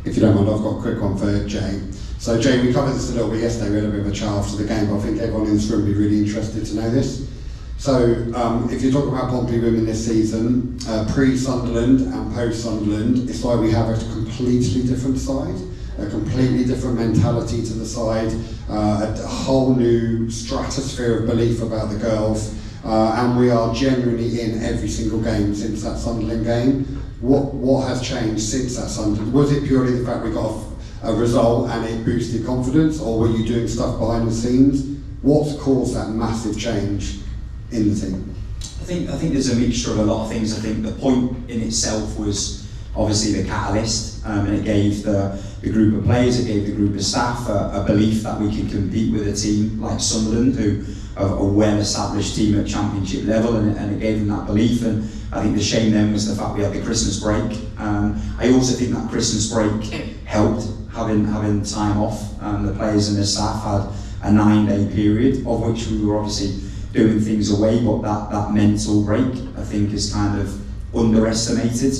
If you don't mind, I've got a quick one for Jay. So Jay, we covered this a little bit yesterday, we had a bit of a chat after the game, but I think everyone in this room would be really interested to know this. So if you talk about Pompey women this season, pre-Sunderland and post-Sunderland, it's like we have a completely different side, a completely different mentality to the side, a whole new stratosphere of belief about the girls, and we are genuinely in every single game since that Sunderland game. What has changed since that Sunderland? Was it purely the fact we got a result and it boosted confidence, or were you doing stuff behind the scenes? What's caused that massive change in the team? I think there's a mixture of a lot of things. I think the point in itself was obviously the catalyst, and it gave the group of players, it gave the group of staff a belief that we could compete with a team like Sunderland, who are a well-established team at championship level, and it gave them that belief. And I think the shame then was the fact we had the Christmas break. I also think that Christmas break helped, having time off. The players and the staff had a 9-day period, of which we were obviously doing things away, but that mental break, I think, is kind of underestimated.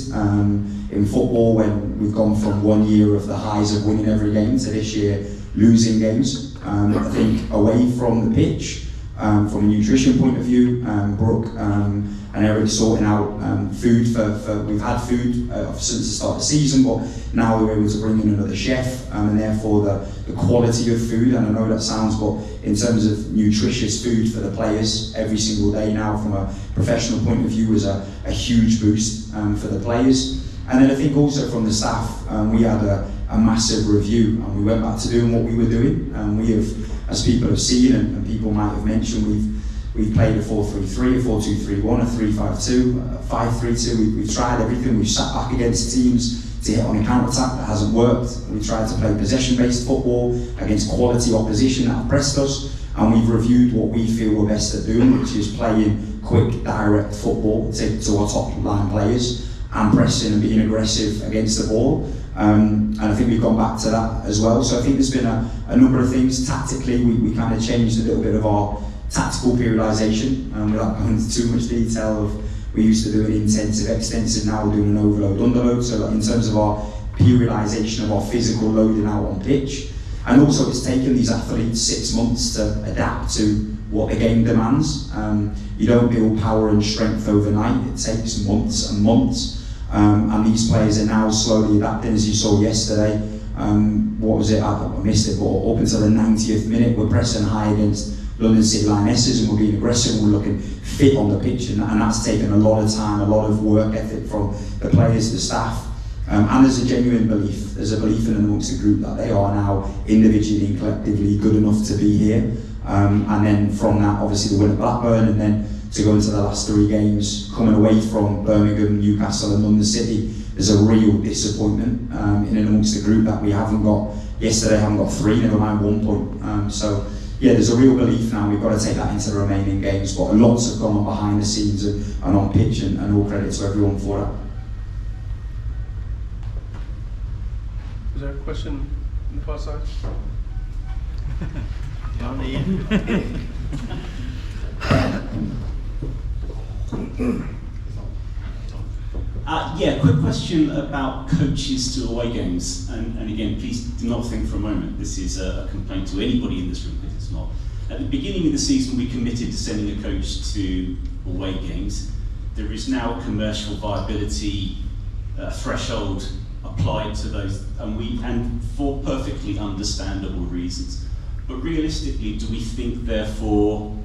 In football, when we've gone from 1 year of the highs of winning every game to this year losing games, I think away from the pitch, from a nutrition point of view, Brooke and Eric sorting out food for we've had food since the start of the season, but now we're able to bring in another chef, and therefore the quality of food, and I know that sounds, but in terms of nutritious food for the players every single day now from a professional point of view was a huge boost for the players. And then I think also from the staff, we had a massive review, and we went back to doing what we were doing. We have, as people have seen and people might have mentioned, we've played a 4-3-3, a 4-2-3-1, a 3-5-2, a 5-3-2. We've tried everything. We've sat back against teams to hit on a counter-attack that hasn't worked. We tried to play possession-based football against quality opposition that have pressed us, and we've reviewed what we feel we're best at doing, which is playing quick, direct football to our top line players, and pressing and being aggressive against the ball. And I think we've gone back to that as well. So I think there's been a number of things. Tactically, we kind of changed a little bit of our tactical periodisation, without going into too much detail of, we used to do an intensive, extensive, now we're doing an overload, underload. So in terms of our periodisation of our physical loading out on pitch, and also it's taken these athletes 6 months to adapt to what the game demands. You don't build power and strength overnight, it takes months and months. And these players are now slowly adapting, as you saw yesterday. What was it? I missed it, but up until the 90th minute, we're pressing high against London City Lionesses, and we're being aggressive, and we're looking fit on the pitch, and that's taken a lot of time, a lot of work ethic from the players, the staff. And there's a genuine belief, there's a belief in amongst the group that they are now individually and collectively good enough to be here. And then from that, obviously the win at Blackburn, and then to go into the last 3 games, coming away from Birmingham, Newcastle and London City, there's a real disappointment in and amongst the group that we haven't got, yesterday haven't got 3, never mind 1 point. So yeah, there's a real belief now, we've got to take that into the remaining games, but lots have gone on behind the scenes and on pitch, and all credit to everyone for that. Is there a question on the far side? Yeah, quick question about coaches to away games, and again, please do not think for a moment this is a complaint to anybody in this room, because it's not. At the beginning of the season, we committed to sending a coach to away games. There is now a commercial viability threshold applied to those, and for perfectly understandable reasons. But realistically, do we think, therefore,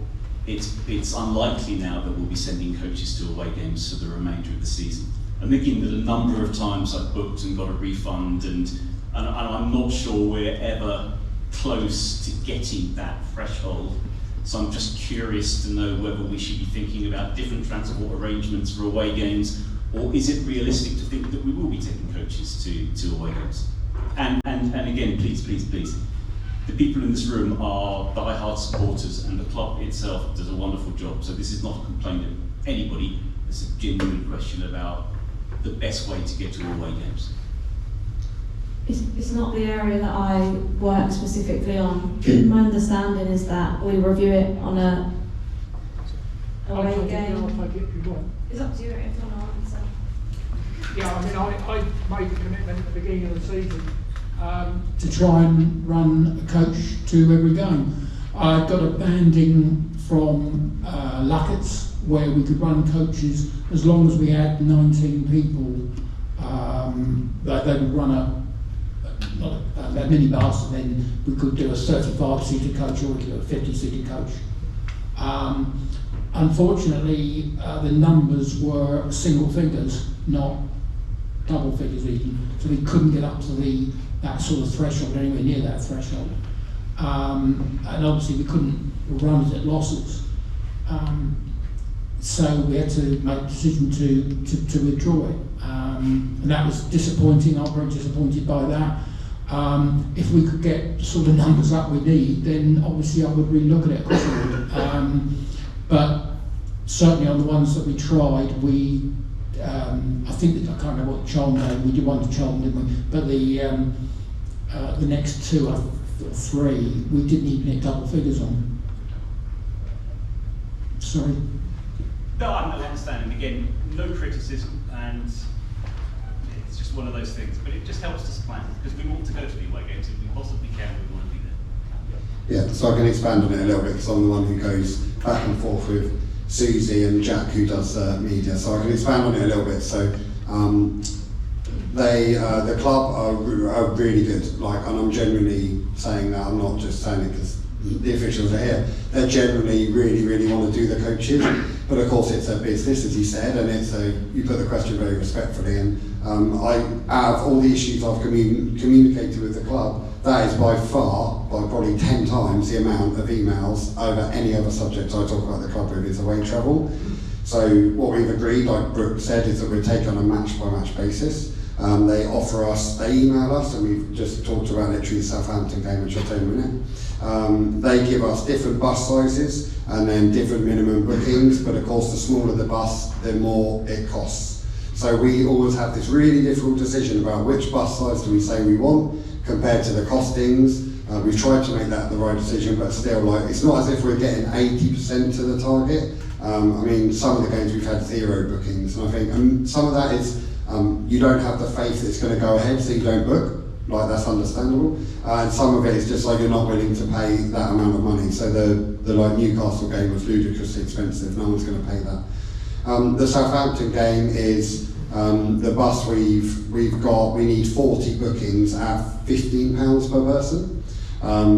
it's unlikely now that we'll be sending coaches to away games for the remainder of the season? And again, that a number of times I've booked and got a refund, and I'm not sure we're ever close to getting that threshold. So I'm just curious to know whether we should be thinking about different transport arrangements for away games, or is it realistic to think that we will be taking coaches to away games? And again, please, the people in this room are die-hard supporters, and the club itself does a wonderful job. So this is not a complaint of anybody. It's a genuine question about the best way to get to away games. It's not the area that I work specifically on. My understanding is that we review it on a away game. I'll take it if you want. It's up to you if you want to answer. Yeah, I mean, I made the commitment at the beginning of the season to try and run a coach to every game. I got a banding from Luckett's where we could run coaches as long as we had 19 people. They would run a mini bus, and then we could do a 35-seater coach, or we could do a 50-seater coach. Unfortunately, the numbers were single figures, not double figures even, so we couldn't get up to that sort of threshold, anywhere near that threshold. And obviously we couldn't run it at losses. So we had to make a decision to withdraw it. And that was disappointing. I'm very disappointed by that. If we could get the sort of numbers up we need, then obviously I would really look at it, of course I would. But certainly on the ones that we tried, I think that, I can't remember what Charlton had, we did one to Charlton, didn't we? But the next 2 or 3, we didn't even hit double figures on. Sorry. No, I understand, and again, no criticism, and it's just one of those things, but it just helps us plan, because we want to go to the away games if we possibly can, we want to be there. Yeah, so I can expand on it a little bit, because I'm the one who goes back and forth with Susie and Jack, who does media, so I can expand on it a little bit. So the club are really good, and I'm genuinely saying that, I'm not just saying it because the officials are here. They generally really want to do the coaches, but of course it's a business, as you said, and you put the question very respectfully, and out of all the issues I've communicated with the club, that is by probably 10 times the amount of emails over any other subject I talk about the club with is away travel. So what we've agreed, like Brooke said, is that we take on a match-by-match basis. They email us, and we've just talked about literally the Southampton game, which I'll tell you in a minute. They give us different bus sizes and then different minimum bookings, but of course the smaller the bus, the more it costs. So we always have this really difficult decision about which bus size do we say we want compared to the costings. We've tried to make that the right decision, but still, like, it's not as if we're getting 80% to the target. I mean, some of the games we've had 0 bookings, and I think some of that is you don't have the faith that it's going to go ahead, so you don't book. Like, that's understandable. And some of it is just like you're not willing to pay that amount of money. So the like Newcastle game was ludicrously expensive. No one's going to pay that. The Southampton game is the bus we've got. We need 40 bookings at £15 per person.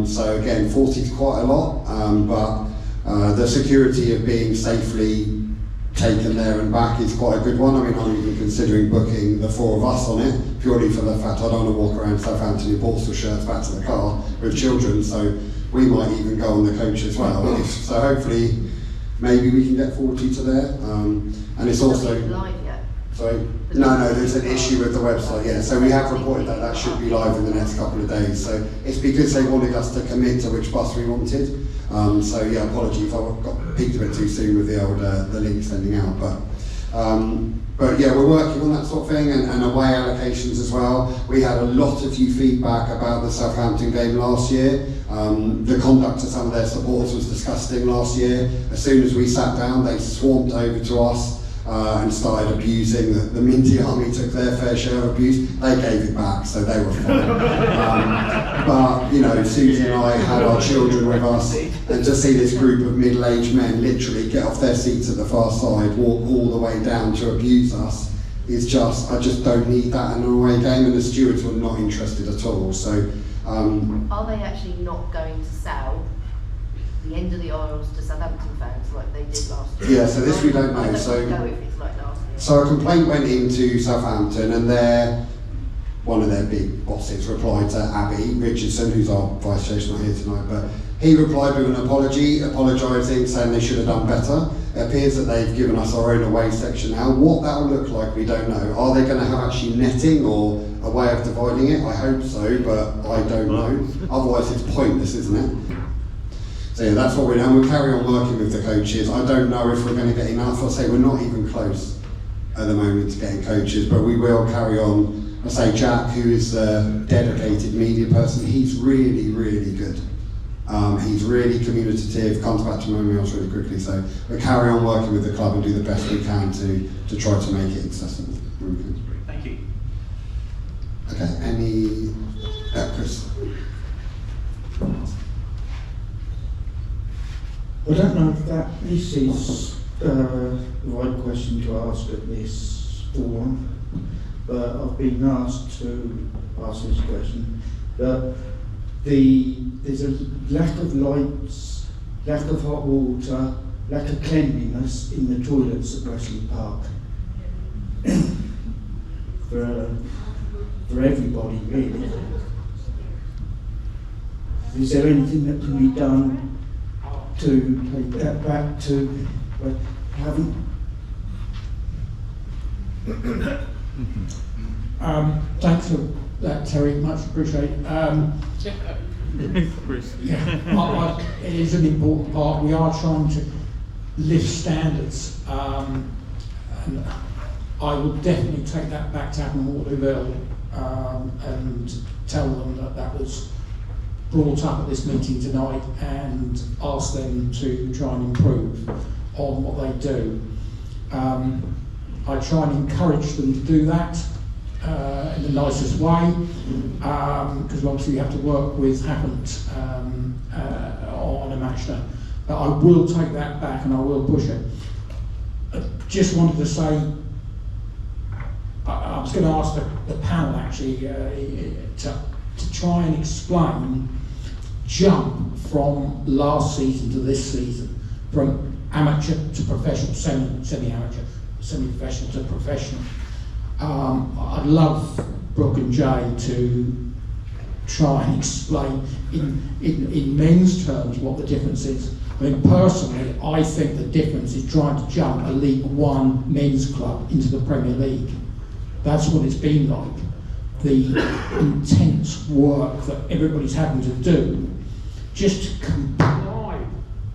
So again, 40 is quite a lot, but the security of being safely taken there and back is quite a good one. I mean, I'm even considering booking the 4 of us on it, purely for the fact I don't want to walk around Southampton in Borstal shirts back to the car with children, so we might even go on the coach as well. So hopefully, maybe we can get 40 to there. And it's also... live yet? Sorry? No, there's an issue with the website, yeah. So we have reported that should be live in the next couple of days. So it's because they wanted us to commit to which bus we wanted. So yeah, apologies, I got peaked a bit too soon with the old the link sending out. But yeah, we're working on that sort of thing, and away allocations as well. We had a lot of you feedback about the Southampton game last year. The conduct of some of their supporters was disgusting last year. As soon as we sat down, they swarmed over to us and started abusing. The Minty Army took their fair share of abuse. They gave it back, so they were fine. But you know, Susie and I had our children with us, and to see this group of middle-aged men literally get off their seats at the far side, walk all the way down to abuse us, is just, I just don't need that in an away game, and the stewards were not interested at all. So, are they actually not going to sell the end of the aisles to Southampton fans like they did last year? Yeah, so this we don't know. I don't So, know if it's like last year. So a complaint went into Southampton, and one of their big bosses replied to Abby Richardson, who's our vice chair, not here tonight, but he replied with an apology, apologising, saying they should have done better. It appears that they've given us our own away section now. What that will look like, we don't know. Are they going to have actually netting or a way of dividing it? I hope so, but I don't know. Otherwise it's pointless, isn't it? So yeah, that's what we're doing. We'll carry on working with the coaches. I don't know if we're going to get enough. I'll say we're not even close at the moment to getting coaches, but we will carry on. I say Jack, who is the dedicated media person, he's really, really good. He's really communicative, comes back to my emails really quickly, so we'll carry on working with the club and do the best we can to try to make it accessible. Thank you. Okay, Chris? I don't know if this is the right question to ask at this forum, but I've been asked to ask this question. But there's a lack of lights, lack of hot water, lack of cleanliness in the toilets at Wesley Park. for everybody, really. Is there anything that can be done to take that back to, but haven't? Thanks for that, Terry, much appreciated. It is an important part. We are trying to lift standards, and I would definitely take that back to Admiral Waterville and tell them that was brought up at this meeting tonight, and ask them to try and improve on what they do. I try and encourage them to do that in the nicest way, because obviously you have to work with Happant on a match day. But I will take that back and I will push it. I just wanted to say, I was going to ask the panel actually to try and explain jump from last season to this season, from amateur to professional, semi-amateur, semi-professional to professional. I'd love Brooke and Jay to try and explain in men's terms what the difference is. I mean, personally, I think the difference is trying to jump a League One men's club into the Premier League. That's what it's been like. The intense work that everybody's having to do just to comply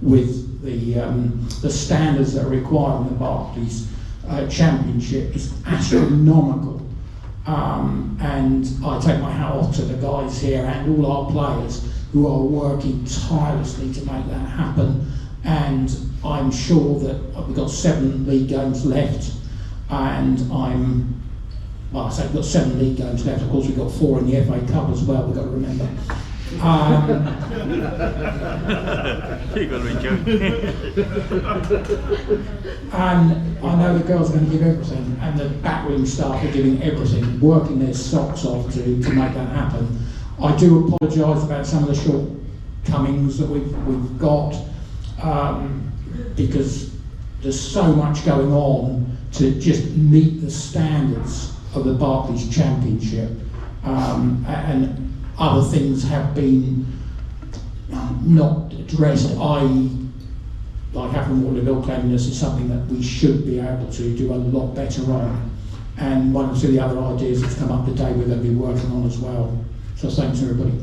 with the standards that are required in the Barclays championship is astronomical. And I take my hat off to the guys here and all our players who are working tirelessly to make that happen. And I'm sure that we've got 7 league games left, and well, I say we've got 7 league games left. Of course, we've got 4 in the FA Cup as well. We've got to remember. You've got to be joking. And I know the girls are going to give everything, and the backroom staff are giving everything, working their socks off to make that happen. I do apologise about some of the shortcomings that we've got, because there's so much going on to just meet the standards of the Barclays Championship, and other things have been not addressed, i.e. like having water cleanliness is something that we should be able to do a lot better on. And one or two of the other ideas that's come up today we're going to be working on as well. So thanks everybody.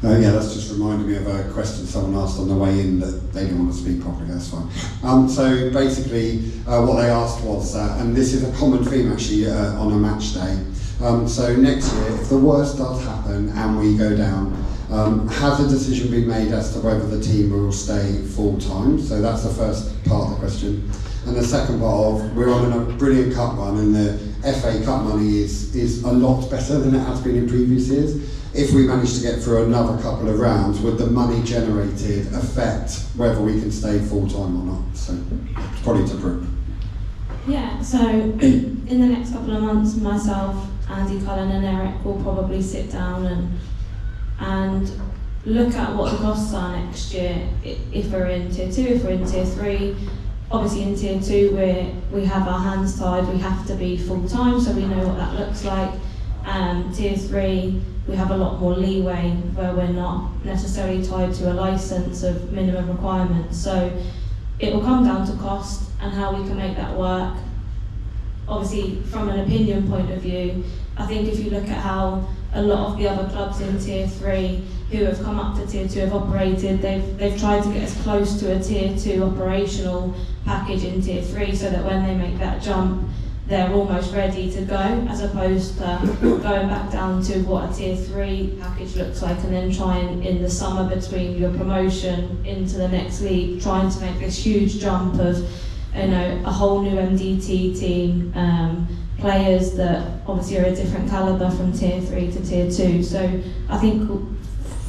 Yeah, that's just reminded me of a question someone asked on the way in that they didn't want to speak properly, that's fine. So basically what they asked was, and this is a common theme actually on a match day, so next year if the worst does happen and we go down, has a decision been made as to whether the team will stay full time? So that's the first part of the question. And the second part of, we're on a brilliant cup run and the FA Cup money is a lot better than it has been in previous years. If we manage to get through another couple of rounds, would the money generated affect whether we can stay full time or not? So it's probably to Brooke. Yeah, so in the next couple of months, myself, Andy, Cullen and Eric will probably sit down and look at what the costs are next year, if we're in tier 2, if we're in tier 3. Obviously in tier 2 we have our hands tied, we have to be full time, so we know what that looks like. Tier 3 we have a lot more leeway where we're not necessarily tied to a licence of minimum requirements. So it will come down to cost and how we can make that work. Obviously from an opinion point of view, I think if you look at how a lot of the other clubs in tier 3 who have come up to tier 2 have operated, they've tried to get as close to a tier 2 operational package in tier 3 so that when they make that jump they're almost ready to go, as opposed to going back down to what a tier 3 package looks like and then trying in the summer between your promotion into the next league, trying to make this huge jump of a whole new MDT team, players that obviously are a different calibre from tier 3 to tier 2. So I think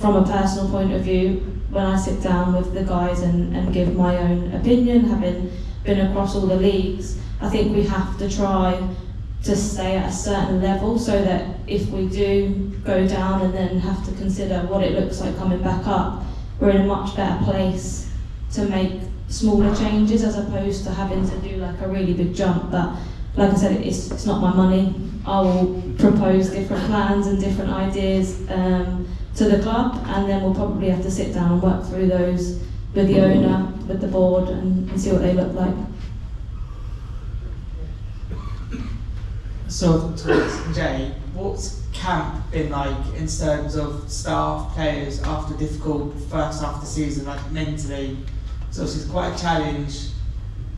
from a personal point of view, when I sit down with the guys and give my own opinion, having been across all the leagues, I think we have to try to stay at a certain level so that if we do go down and then have to consider what it looks like coming back up, we're in a much better place to make smaller changes as opposed to having to do like a really big jump. But like I said, it's not my money. I will propose different plans and different ideas to the club, and then we'll probably have to sit down and work through those with the owner, with the board, and see what they look like. So, Jay, what's camp been like in terms of staff, players after a difficult first half of the season, like mentally? So it's quite a challenge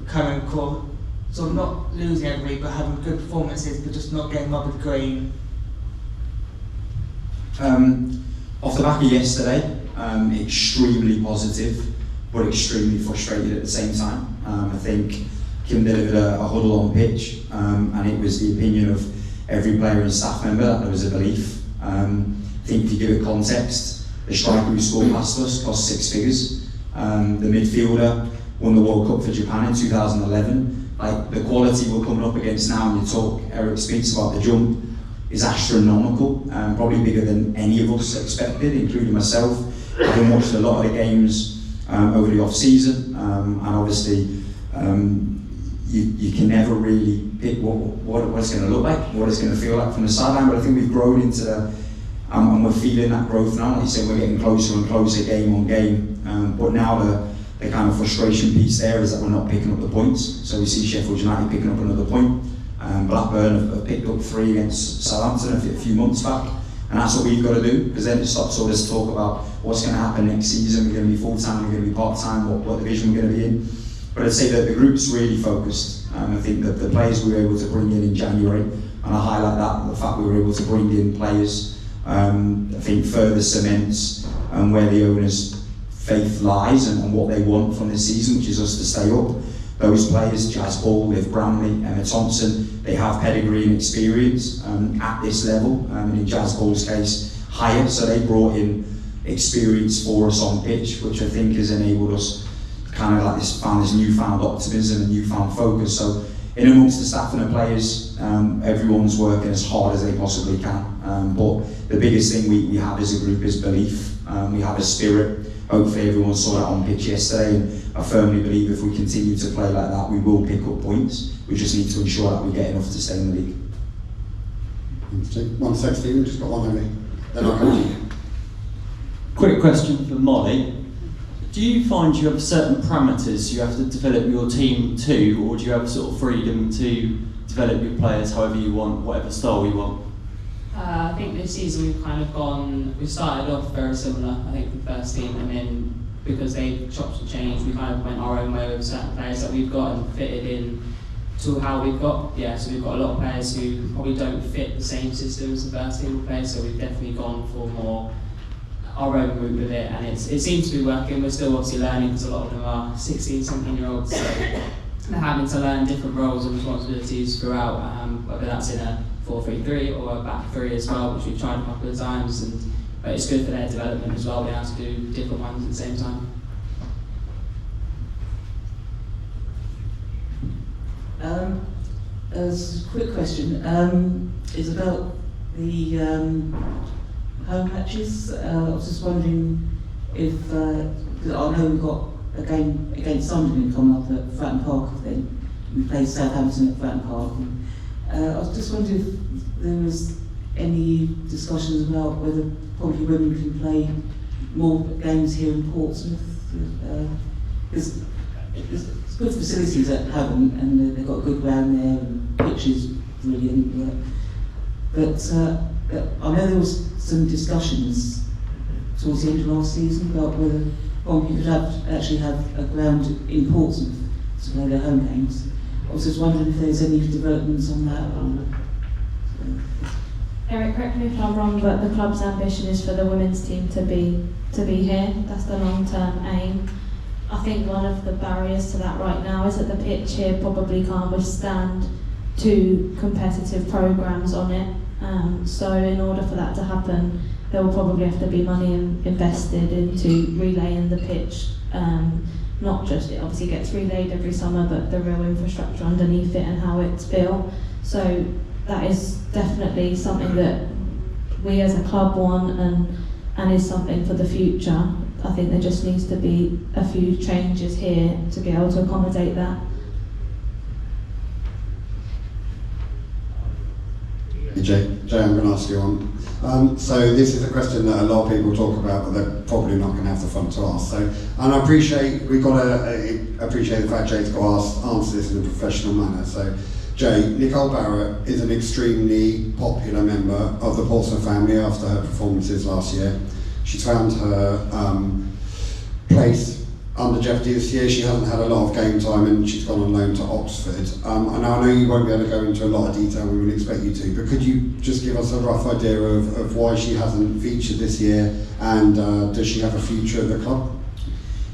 coming core, sort of not losing every week, but having good performances, but just not getting mobbed with green. Off the back of yesterday, extremely positive, but extremely frustrated at the same time. I think Kim delivered a huddle on pitch, and it was the opinion of every player and staff member that there was a belief. I think if you give it context, the striker who scored past us cost 6 figures. The midfielder won the World Cup for Japan in 2011. Like, the quality we're coming up against now, and you talk, Eric speaks about the jump, is astronomical, probably bigger than any of us expected, including myself. I've watched a lot of the games over the off-season, and obviously you can never really pick what it's going to look like, what it's going to feel like from the sideline, but I think we've grown into the, and we're feeling that growth now. Like you said, we're getting closer and closer game on game, but now the kind of frustration piece there is that we're not picking up the points. So we see Sheffield United picking up another point. Blackburn have picked up 3 against Southampton a few months back, and that's what we've got to do, because then it stops all this talk about what's going to happen next season. We're going to be full-time, we're going to be part-time, what division we're going to be in. But I'd say that the group's really focused. I think that the players we were able to bring in January, and I highlight that, the fact we were able to bring in players, I think further cements where the owners' faith lies and what they want from this season, which is us to stay up. Those players, Jazz Ball, Liv Bramley, Emma Thompson, they have pedigree and experience at this level, and in Jazz Ball's case, higher, so they brought in experience for us on pitch, which I think has enabled us kind of like found this newfound optimism and newfound focus. So in amongst the staff and the players, everyone's working as hard as they possibly can. But the biggest thing we have as a group is belief. We have a spirit. Hopefully everyone saw that on pitch yesterday, and I firmly believe if we continue to play like that, we will pick up points. We just need to ensure that we get enough to stay in the league. 1 sec, Stephen, just got one only. Then I'll come to you. Quick question for Molly. Do you find you have certain parameters you have to develop your team to, or do you have sort of freedom to develop your players however you want, whatever style you want? I think this season we've started off very similar, I think, the first team, and then because they chopped and changed, we kind of went our own way with certain players that we've got and fitted in to how we've got. Yeah, so we've got a lot of players who probably don't fit the same system as the first team players, so we've definitely gone for more our own route with it, and it seems to be working. We're still obviously learning because a lot of them are 16, 17-year-olds, so they're having to learn different roles and responsibilities throughout, whether that's in a 4-3-3 or a back three as well, which we've tried a couple of times, but it's good for their development as well, being able to do different ones at the same time. As a quick question, is about the home matches. I was just wondering if, I know we've got a game against Sunderland coming up at Fratton Park, I think. We played Southampton at Fratton Park. I was just wondering if there was any discussions about whether Pompey Women can play more games here in Portsmouth. It's good facilities that haven't, and they've got a good ground there, and pitch is brilliant. But I know there was some discussions towards the end of last season about whether Pompey could actually have a ground in Portsmouth to play their home games. I was just wondering if there's any developments on that. Eric, correct me if I'm wrong, but the club's ambition is for the women's team to be here. That's the long-term aim. I think one of the barriers to that right now is that the pitch here probably can't withstand 2 competitive programmes on it. So in order for that to happen, there will probably have to be money invested into relaying the pitch. Not just, it obviously gets relayed every summer, but the real infrastructure underneath it and how it's built. So that is definitely something that we as a club want and is something for the future. I think there just needs to be a few changes here to be able to accommodate that. Jay, I'm going to ask you on. So this is a question that a lot of people talk about, but they're probably not going to have the fun to ask. So, and I appreciate appreciate the fact Jay's got to answer this in a professional manner. So, Jay, Nicole Barrett is an extremely popular member of the Portsmouth family after her performances last year. She's found her place under jeopardy this year. She hasn't had a lot of game time and she's gone on loan to Oxford. And I know you won't be able to go into a lot of detail, we would expect you to, but could you just give us a rough idea of why she hasn't featured this year, and does she have a future at the club?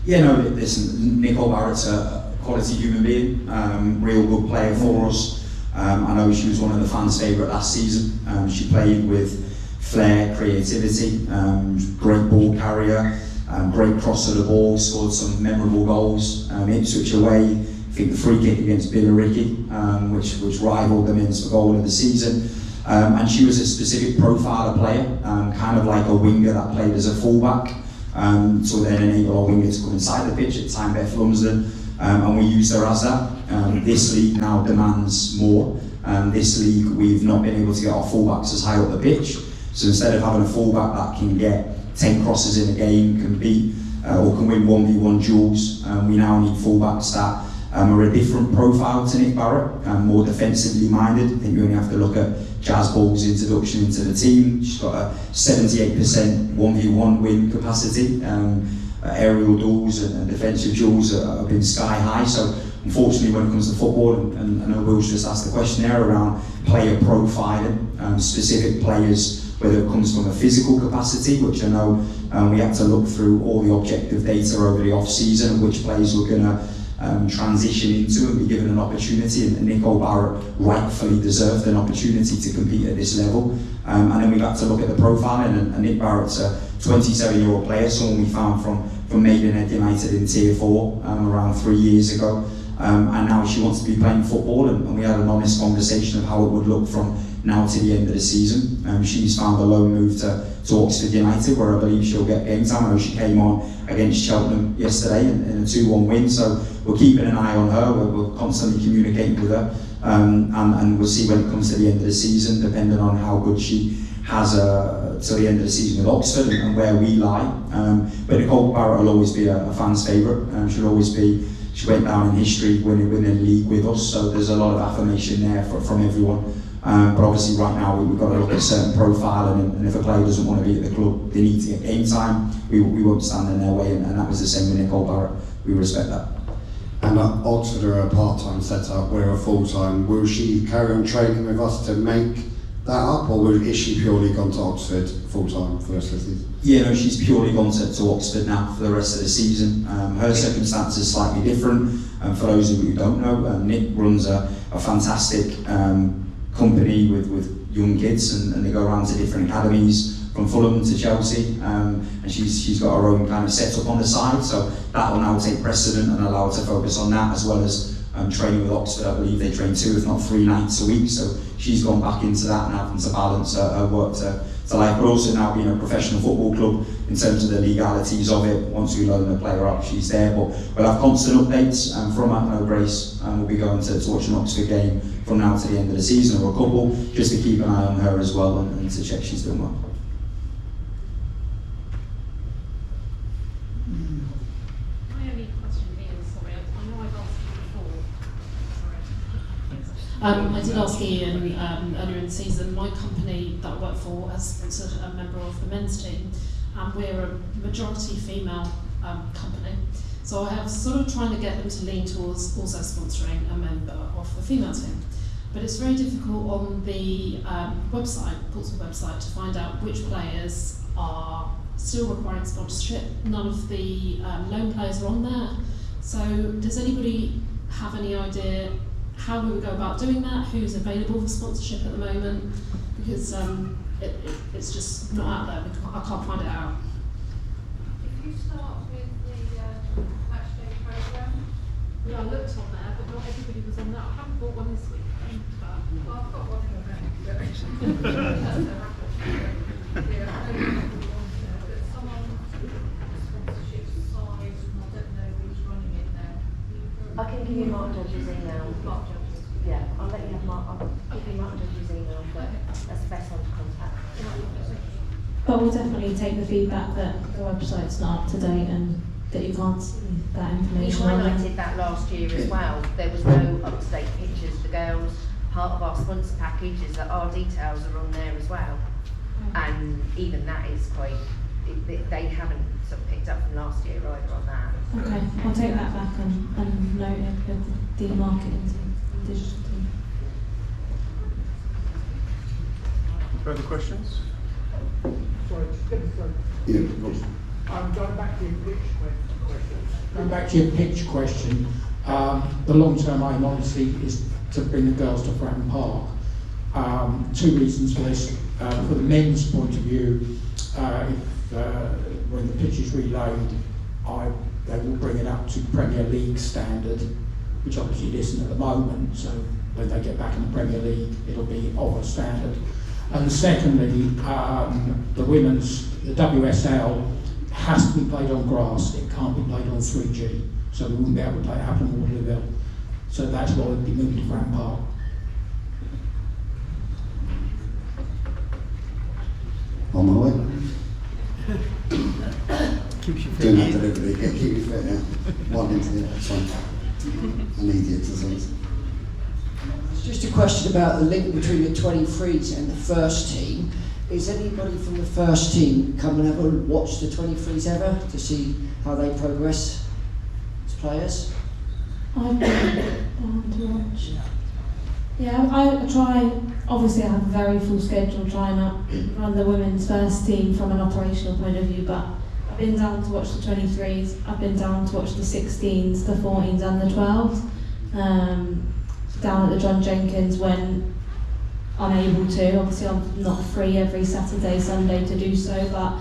Yeah, no, listen, Nicole Barrett's a quality human being, real good player for us. I know she was one of the fans' favourite last season. She played with flair, creativity, great ball carrier, great cross of the ball, scored some memorable goals. Ipswich away, I think the free kick against Billericay, which rivaled the Minster goal of the season. And she was a specific profile of player, kind of like a winger that played as a fullback, to then enable our winger to come inside the pitch at time Beth Lumsden, and we used her as that. This league now demands more. This league we've not been able to get our fullbacks as high up the pitch, so instead of having a fullback that can get 10 crosses in a game, can beat or can win 1v1 duels, we now need fullbacks that are a different profile to Nick Barrett, more defensively minded. I think you only have to look at Jazz Ball's introduction into the team. She's got a 78% 1v1 win capacity, and aerial duels and defensive duels have been sky high. So unfortunately, when it comes to football, and I know Will's just asked the question there around player profiling, specific players, whether it comes from a physical capacity, which I know we had to look through all the objective data over the off-season of which players were going to transition into and be given an opportunity, and Nicole Barrett rightfully deserved an opportunity to compete at this level. And then we've had to look at the profiling, and Nick Barrett's a 27-year-old player, someone we found from Maidenhead United in Tier 4 around 3 years ago. And now she wants to be playing football, and we had an honest conversation of how it would look from now to the end of the season. She's found a loan move to Oxford United, where I believe she'll get game time. I know she came on against Cheltenham yesterday in a 2-1 win, so we're keeping an eye on her. We're constantly communicating with her, and we'll see when it comes to the end of the season, depending on how good she has to the end of the season with Oxford and where we lie. But Nicole Barrett will always be a fan's favourite. She'll always be. She went down in history winning the league with us, so there's a lot of affirmation there from everyone. But obviously right now we've got to look at a certain profile, and if a player doesn't want to be at the club, they need to get game time. We won't stand in their way, and that was the same with Nicole Barrett. We respect that. And Oxford are a part-time setup, we're a full-time. Will she carry on training with us to make that up, or is she purely gone to Oxford full-time for the rest of the season? Yeah, no, she's purely gone to Oxford now for the rest of the season. Her circumstances are slightly different. For those of you who don't know, Nick runs a fantastic company with young kids, and they go around to different academies from Fulham to Chelsea, and she's got her own kind of setup on the side, so that will now take precedent and allow her to focus on that, as well as training with Oxford. I believe they train 2 if not 3 nights a week, so she's gone back into that and having to balance her work to life, but also now being a professional football club in terms of the legalities of it. Once we loan the player up, she's there, but we'll have constant updates from her. No Grace, and we'll be going to watch an Oxford game from now to the end of the season, or a couple, just to keep an eye on her as well and to check she's doing well. My only question is, sorry, I know I've asked you before. I did ask Ian earlier in the season. My company that I work for has sponsored a member of the men's team, and we're a majority female company. So I have sort of trying to get them to lean towards also sponsoring a member of the female team. But it's very difficult on the website, Portsmouth website, to find out which players are still requiring sponsorship. None of the loan players are on there. So does anybody have any idea how we would go about doing that? Who's available for sponsorship at the moment? Because it's just not out there. I can't find it out. If you start with the match day programme, Yeah, I looked on there, but not everybody was on that. I haven't bought one this week. well, I've got one in the back. But someone sponsorship side, and I don't know who's running it now. I can give you Mark Dodge's email. Yeah, I'll let you have I'll give you Mark Dodge's email, but that's the best one to contact. But we'll definitely take the feedback that the website's not up to date and that you can't see that We information on there. highlighted that last year as well. There was no up-to-date pictures. The girls, part of our sponsor package is that our details are on there as well. And even that is quite, they haven't sort of picked up from last year either on that. Okay, I'll take that back and note it with the marketing team, digital team. Further questions? Sorry, Yeah. going back to your pitch question. Going back to your pitch question, the long-term aim obviously is to bring the girls to Fratton Park. 2 reasons for this. For the men's point of view, when the pitch is relayed, they will bring it up to Premier League standard, which obviously it isn't at the moment, so when they get back in the Premier League, it'll be of a standard. And secondly, the WSL has to be played on grass, it can't be played on 3G, so we wouldn't be able to play it up in Waterlooville. So that's why we'd be moving to Fratton Park. On my way. Keeps you fit. Doing that deliberately, keep you fit, yeah. 1 into the other, fine. I need the exercise. It's just a question about the link between the 23s and the first team. is anybody from the first team come and ever watch the 23s ever to see how they progress as players? I've been down to watch. Yeah, I try, obviously I have a very full schedule trying to run the women's first team from an operational point of view, but I've been down to watch the 23s, I've been down to watch the 16s, the 14s and the 12s, down at the John Jenkins when I'm able to. Obviously I'm not free every Saturday, Sunday to do so, but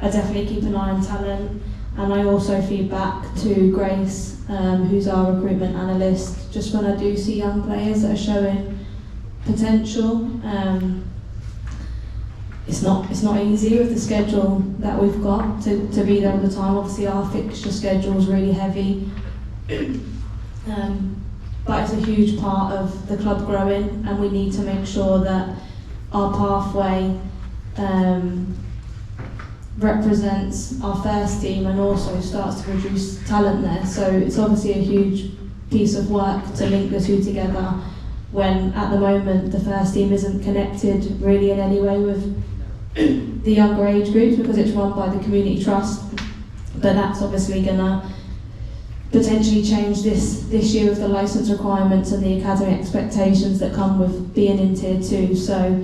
I definitely keep an eye on talent, and I also feed back to Grace, who's our recruitment analyst, just when I do see young players that are showing potential. It's not easy with the schedule that we've got to be there all the time. Obviously our fixture schedule is really heavy, but it's a huge part of the club growing, and we need to make sure that our pathway represents our first team and also starts to produce talent there. So it's obviously a huge piece of work to link the two together when at the moment the first team isn't connected really in any way with the younger age groups because it's run by the community trust. But that's obviously gonna potentially change this year with the licence requirements and the academy expectations that come with being in Tier 2. So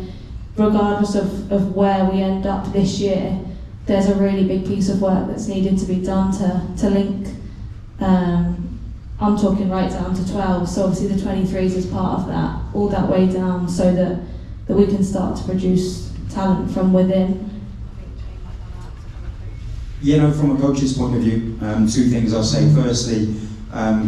regardless of where we end up this year, there's a really big piece of work that's needed to be done to link, I'm talking right down to 12, so obviously the 23s is part of that, all that way down, so that we can start to produce talent from within. You know, from a coach's point of view, two things I'll say. Firstly,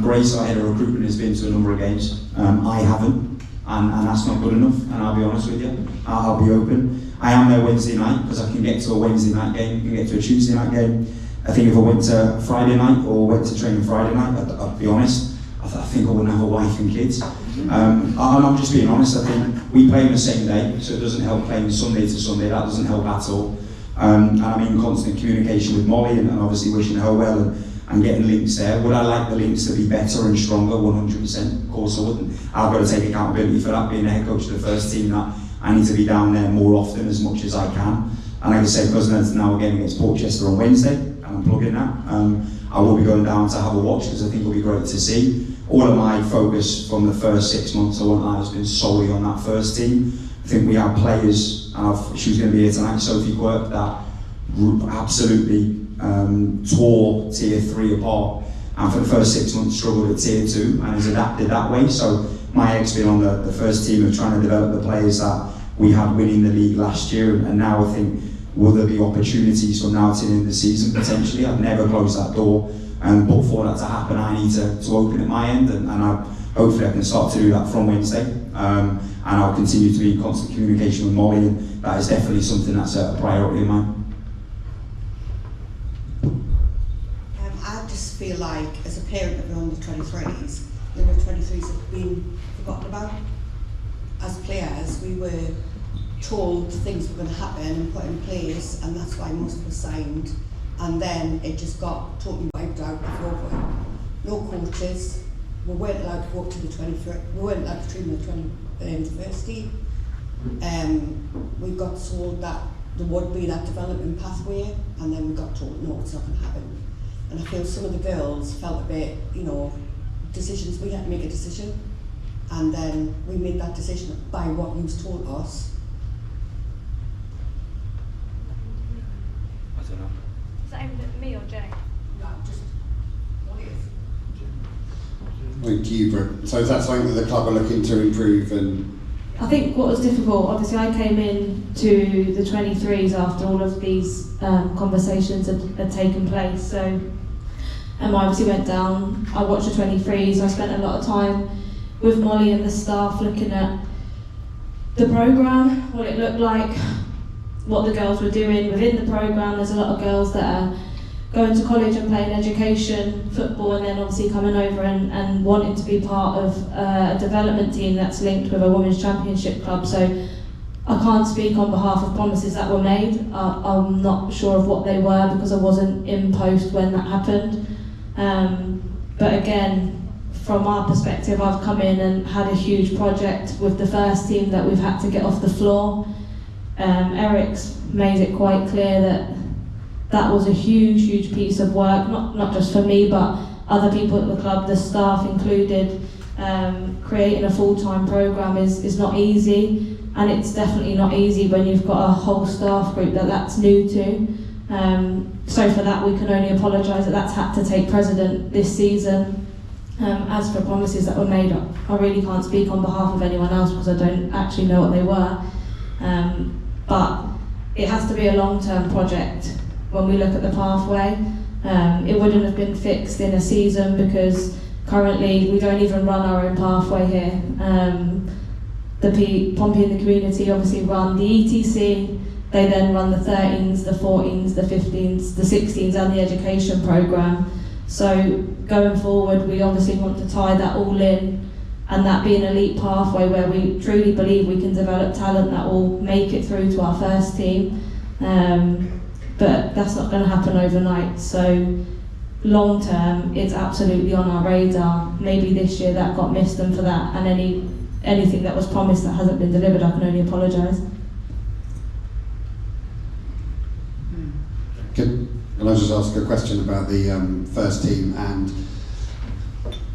Grace, our head of recruitment, has been to a number of games. I haven't, and that's not good enough, and I'll be honest with you. I'll be open. I am there Wednesday night because I can get to a Wednesday night game, I can get to a Tuesday night game. I think if I went to Friday night or went to training Friday night, I'd be honest, I think I wouldn't have a wife and kids. I'm just being honest, I think we play on the same day, so it doesn't help playing Sunday to Sunday, that doesn't help at all. And I'm in constant communication with Molly and obviously wishing her well and getting links there. Would I like the links to be better and stronger? 100%, of course I wouldn't. I've got to take accountability for that, being the head coach of the first team, that I need to be down there more often as much as I can. And like I said, because there's now a game against Portchester on Wednesday, and I'm plugging that, I will be going down to have a watch because I think it'll be great to see. All of my focus from the first 6 months, I won't lie, has been solely on that first team. I think we have players, and she was going to be here tonight, Sophie Quirk, that absolutely tore Tier 3 apart, and for the first 6 months struggled at Tier 2 and has adapted that way. So my egg's been on the first team of trying to develop the players that we had winning the league last year, and now I think, will there be opportunities from now till the end of the season? Potentially. I've never closed that door, but for that to happen I need to open at my end, and hopefully I can start to do that from Wednesday, and I'll continue to be in constant communication with Molly, and that is definitely something that's a priority of mine. I just feel like, as a parent of the under 23s, the under 23s have been forgotten about. As players, we were told things were going to happen and put in place, and that's why most of us signed, and then it just got totally wiped out before. No coaches, we weren't allowed to go up to the 23rd, we weren't allowed to train the first team. We got told that there would be that development pathway, and then we got told no, it's not going to happen. And I feel some of the girls felt a bit, decisions, we had to make a decision, and then we made that decision by what you told us. I don't know. Is that aimed at me or Jay? No, just what is? Thank you, Brooke. So is that something that the club are looking to improve? And I think what was difficult, obviously I came in to the 23s after all of these conversations had taken place, so I obviously went down, I watched the 23s, I spent a lot of time with Molly and the staff looking at the programme, what it looked like, what the girls were doing within the programme. There's a lot of girls that are going to college and playing education, football, and then obviously coming over and wanting to be part of a development team that's linked with a women's championship club. So I can't speak on behalf of promises that were made. I'm not sure of what they were because I wasn't in post when that happened. But again, from our perspective, I've come in and had a huge project with the first team that we've had to get off the floor. Eric's made it quite clear that that was a huge piece of work, not just for me, but other people at the club, the staff included. Creating a full-time programme is not easy, and it's definitely not easy when you've got a whole staff group that's new to. So for that we can only apologise that that's had to take precedent this season. As for promises that were made, I really can't speak on behalf of anyone else because I don't actually know what they were. But it has to be a long-term project when we look at the pathway. It wouldn't have been fixed in a season because currently we don't even run our own pathway here. The Pompey and the community obviously run the ETC, they then run the 13s, the 14s, the 15s, the 16s and the education programme. So going forward we obviously want to tie that all in and that be an elite pathway where we truly believe we can develop talent that will make it through to our first team. But that's not going to happen overnight. So long term, it's absolutely on our radar. Maybe this year that got missed, and for that, and anything that was promised that hasn't been delivered, I can only apologise. Can I just ask a question about the first team? And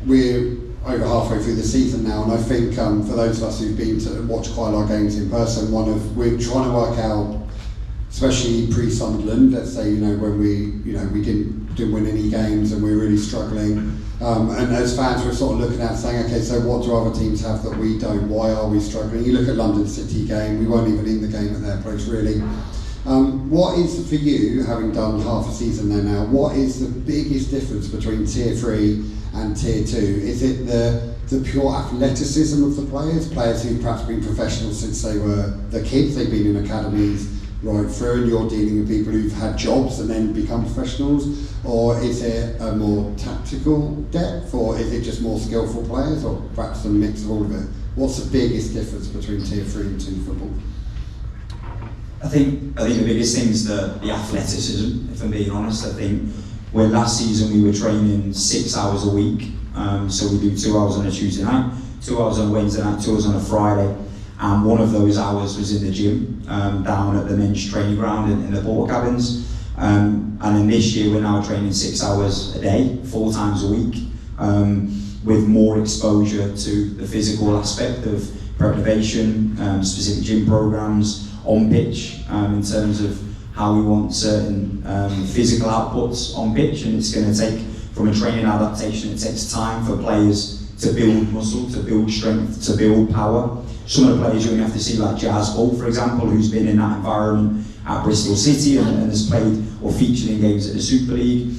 we're over halfway through the season now, and I think for those of us who've been to watch quite a lot of games in person, we're trying to work out, especially pre-Sunderland, let's say, when we didn't win any games and we were really struggling. And as fans, we're sort of looking at saying, okay, so what do other teams have that we don't? Why are we struggling? You look at London City game, we weren't even in the game at their place, really. What is, for you, having done half a season there now, what is the biggest difference between Tier 3 and Tier 2? Is it the pure athleticism of the players who've perhaps been professional since they were the kids, they've been in academies right through, and you're dealing with people who've had jobs and then become professionals? Or is it a more tactical depth, or is it just more skillful players, or perhaps a mix of all of it? What's the biggest difference between Tier 3 and 2 football? I think the biggest thing is the athleticism, if I'm being honest. I think when last season we were training 6 hours a week, so we do 2 hours on a Tuesday night, 2 hours on a Wednesday night, 2 hours on a Friday, and one of those hours was in the gym, down at the men's training ground in the porter cabins. And then this year we're now training 6 hours a day, 4 times a week, with more exposure to the physical aspect of preparation, specific gym programs, on pitch, in terms of how we want certain physical outputs on pitch. And it's going to take, from a training adaptation, it takes time for players to build muscle, to build strength, to build power. Some of the players you're going to have to see, like Jazz Bull, for example, who's been in that environment at Bristol City and has played or featured in games at the Super League.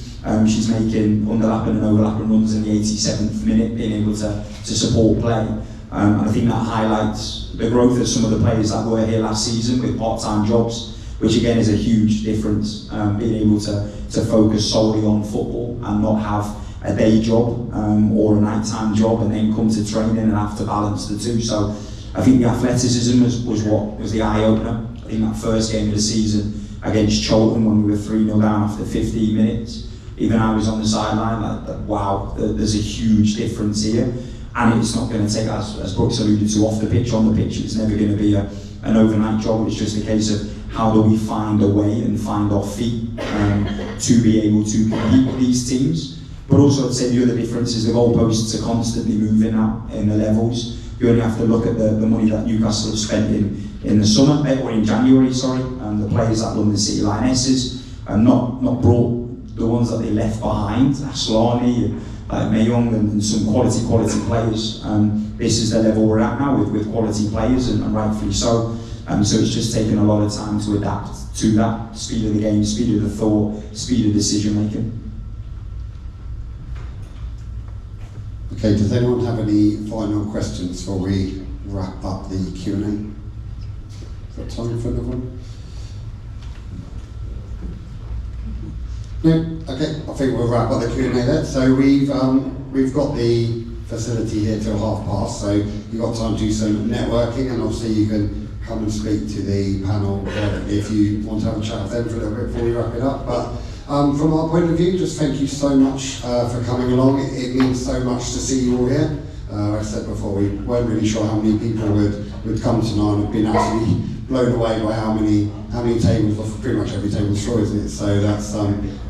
She's making underlapping and overlapping runs in the 87th minute, being able to support play. And I think that highlights the growth of some of the players that were here last season with part-time jobs, which again is a huge difference, being able to focus solely on football and not have a day job or a nighttime job and then come to training and have to balance the two. So I think the athleticism was the eye-opener. I think that first game of the season against Chaplen, when we were 3-0 down after 15 minutes, even I was on the sideline like, wow, there's a huge difference here. And it's not going to take, as Brooks alluded to, off the pitch, on the pitch. It's never going to be an overnight job. It's just a case of how do we find a way and find our feet to be able to compete with these teams. But also I'd say the other difference is the goalposts are constantly moving now in the levels. You only have to look at the money that Newcastle have spent in the summer, or in January, sorry, and the players at London City Lionesses, and not brought the ones that they left behind, Aslani, Mayong, and some quality players. This is the level we're at now with quality players, and rightfully so. So it's just taken a lot of time to adapt to that speed of the game, speed of the thought, speed of decision making. Okay, does anyone have any final questions before we wrap up the Q&A? Got time for another one? No? Okay, I think we'll wrap up the Q&A there. So we've got the facility here till 5:30, so you've got time to do some networking, and obviously you can come and speak to the panel if you want to have a chat with them for a little bit before we wrap it up. But from our point of view, just thank you so much for coming along. It means so much to see you all here. Like I said before, we weren't really sure how many people would come tonight. We've been absolutely blown away by how many tables, well, pretty much every table is full, isn't it? So that's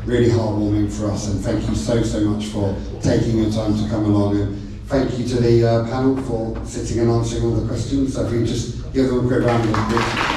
really heartwarming for us, and thank you so much for taking your time to come along, and thank you to the panel for sitting and answering all the questions. So if we just give them a quick round of applause.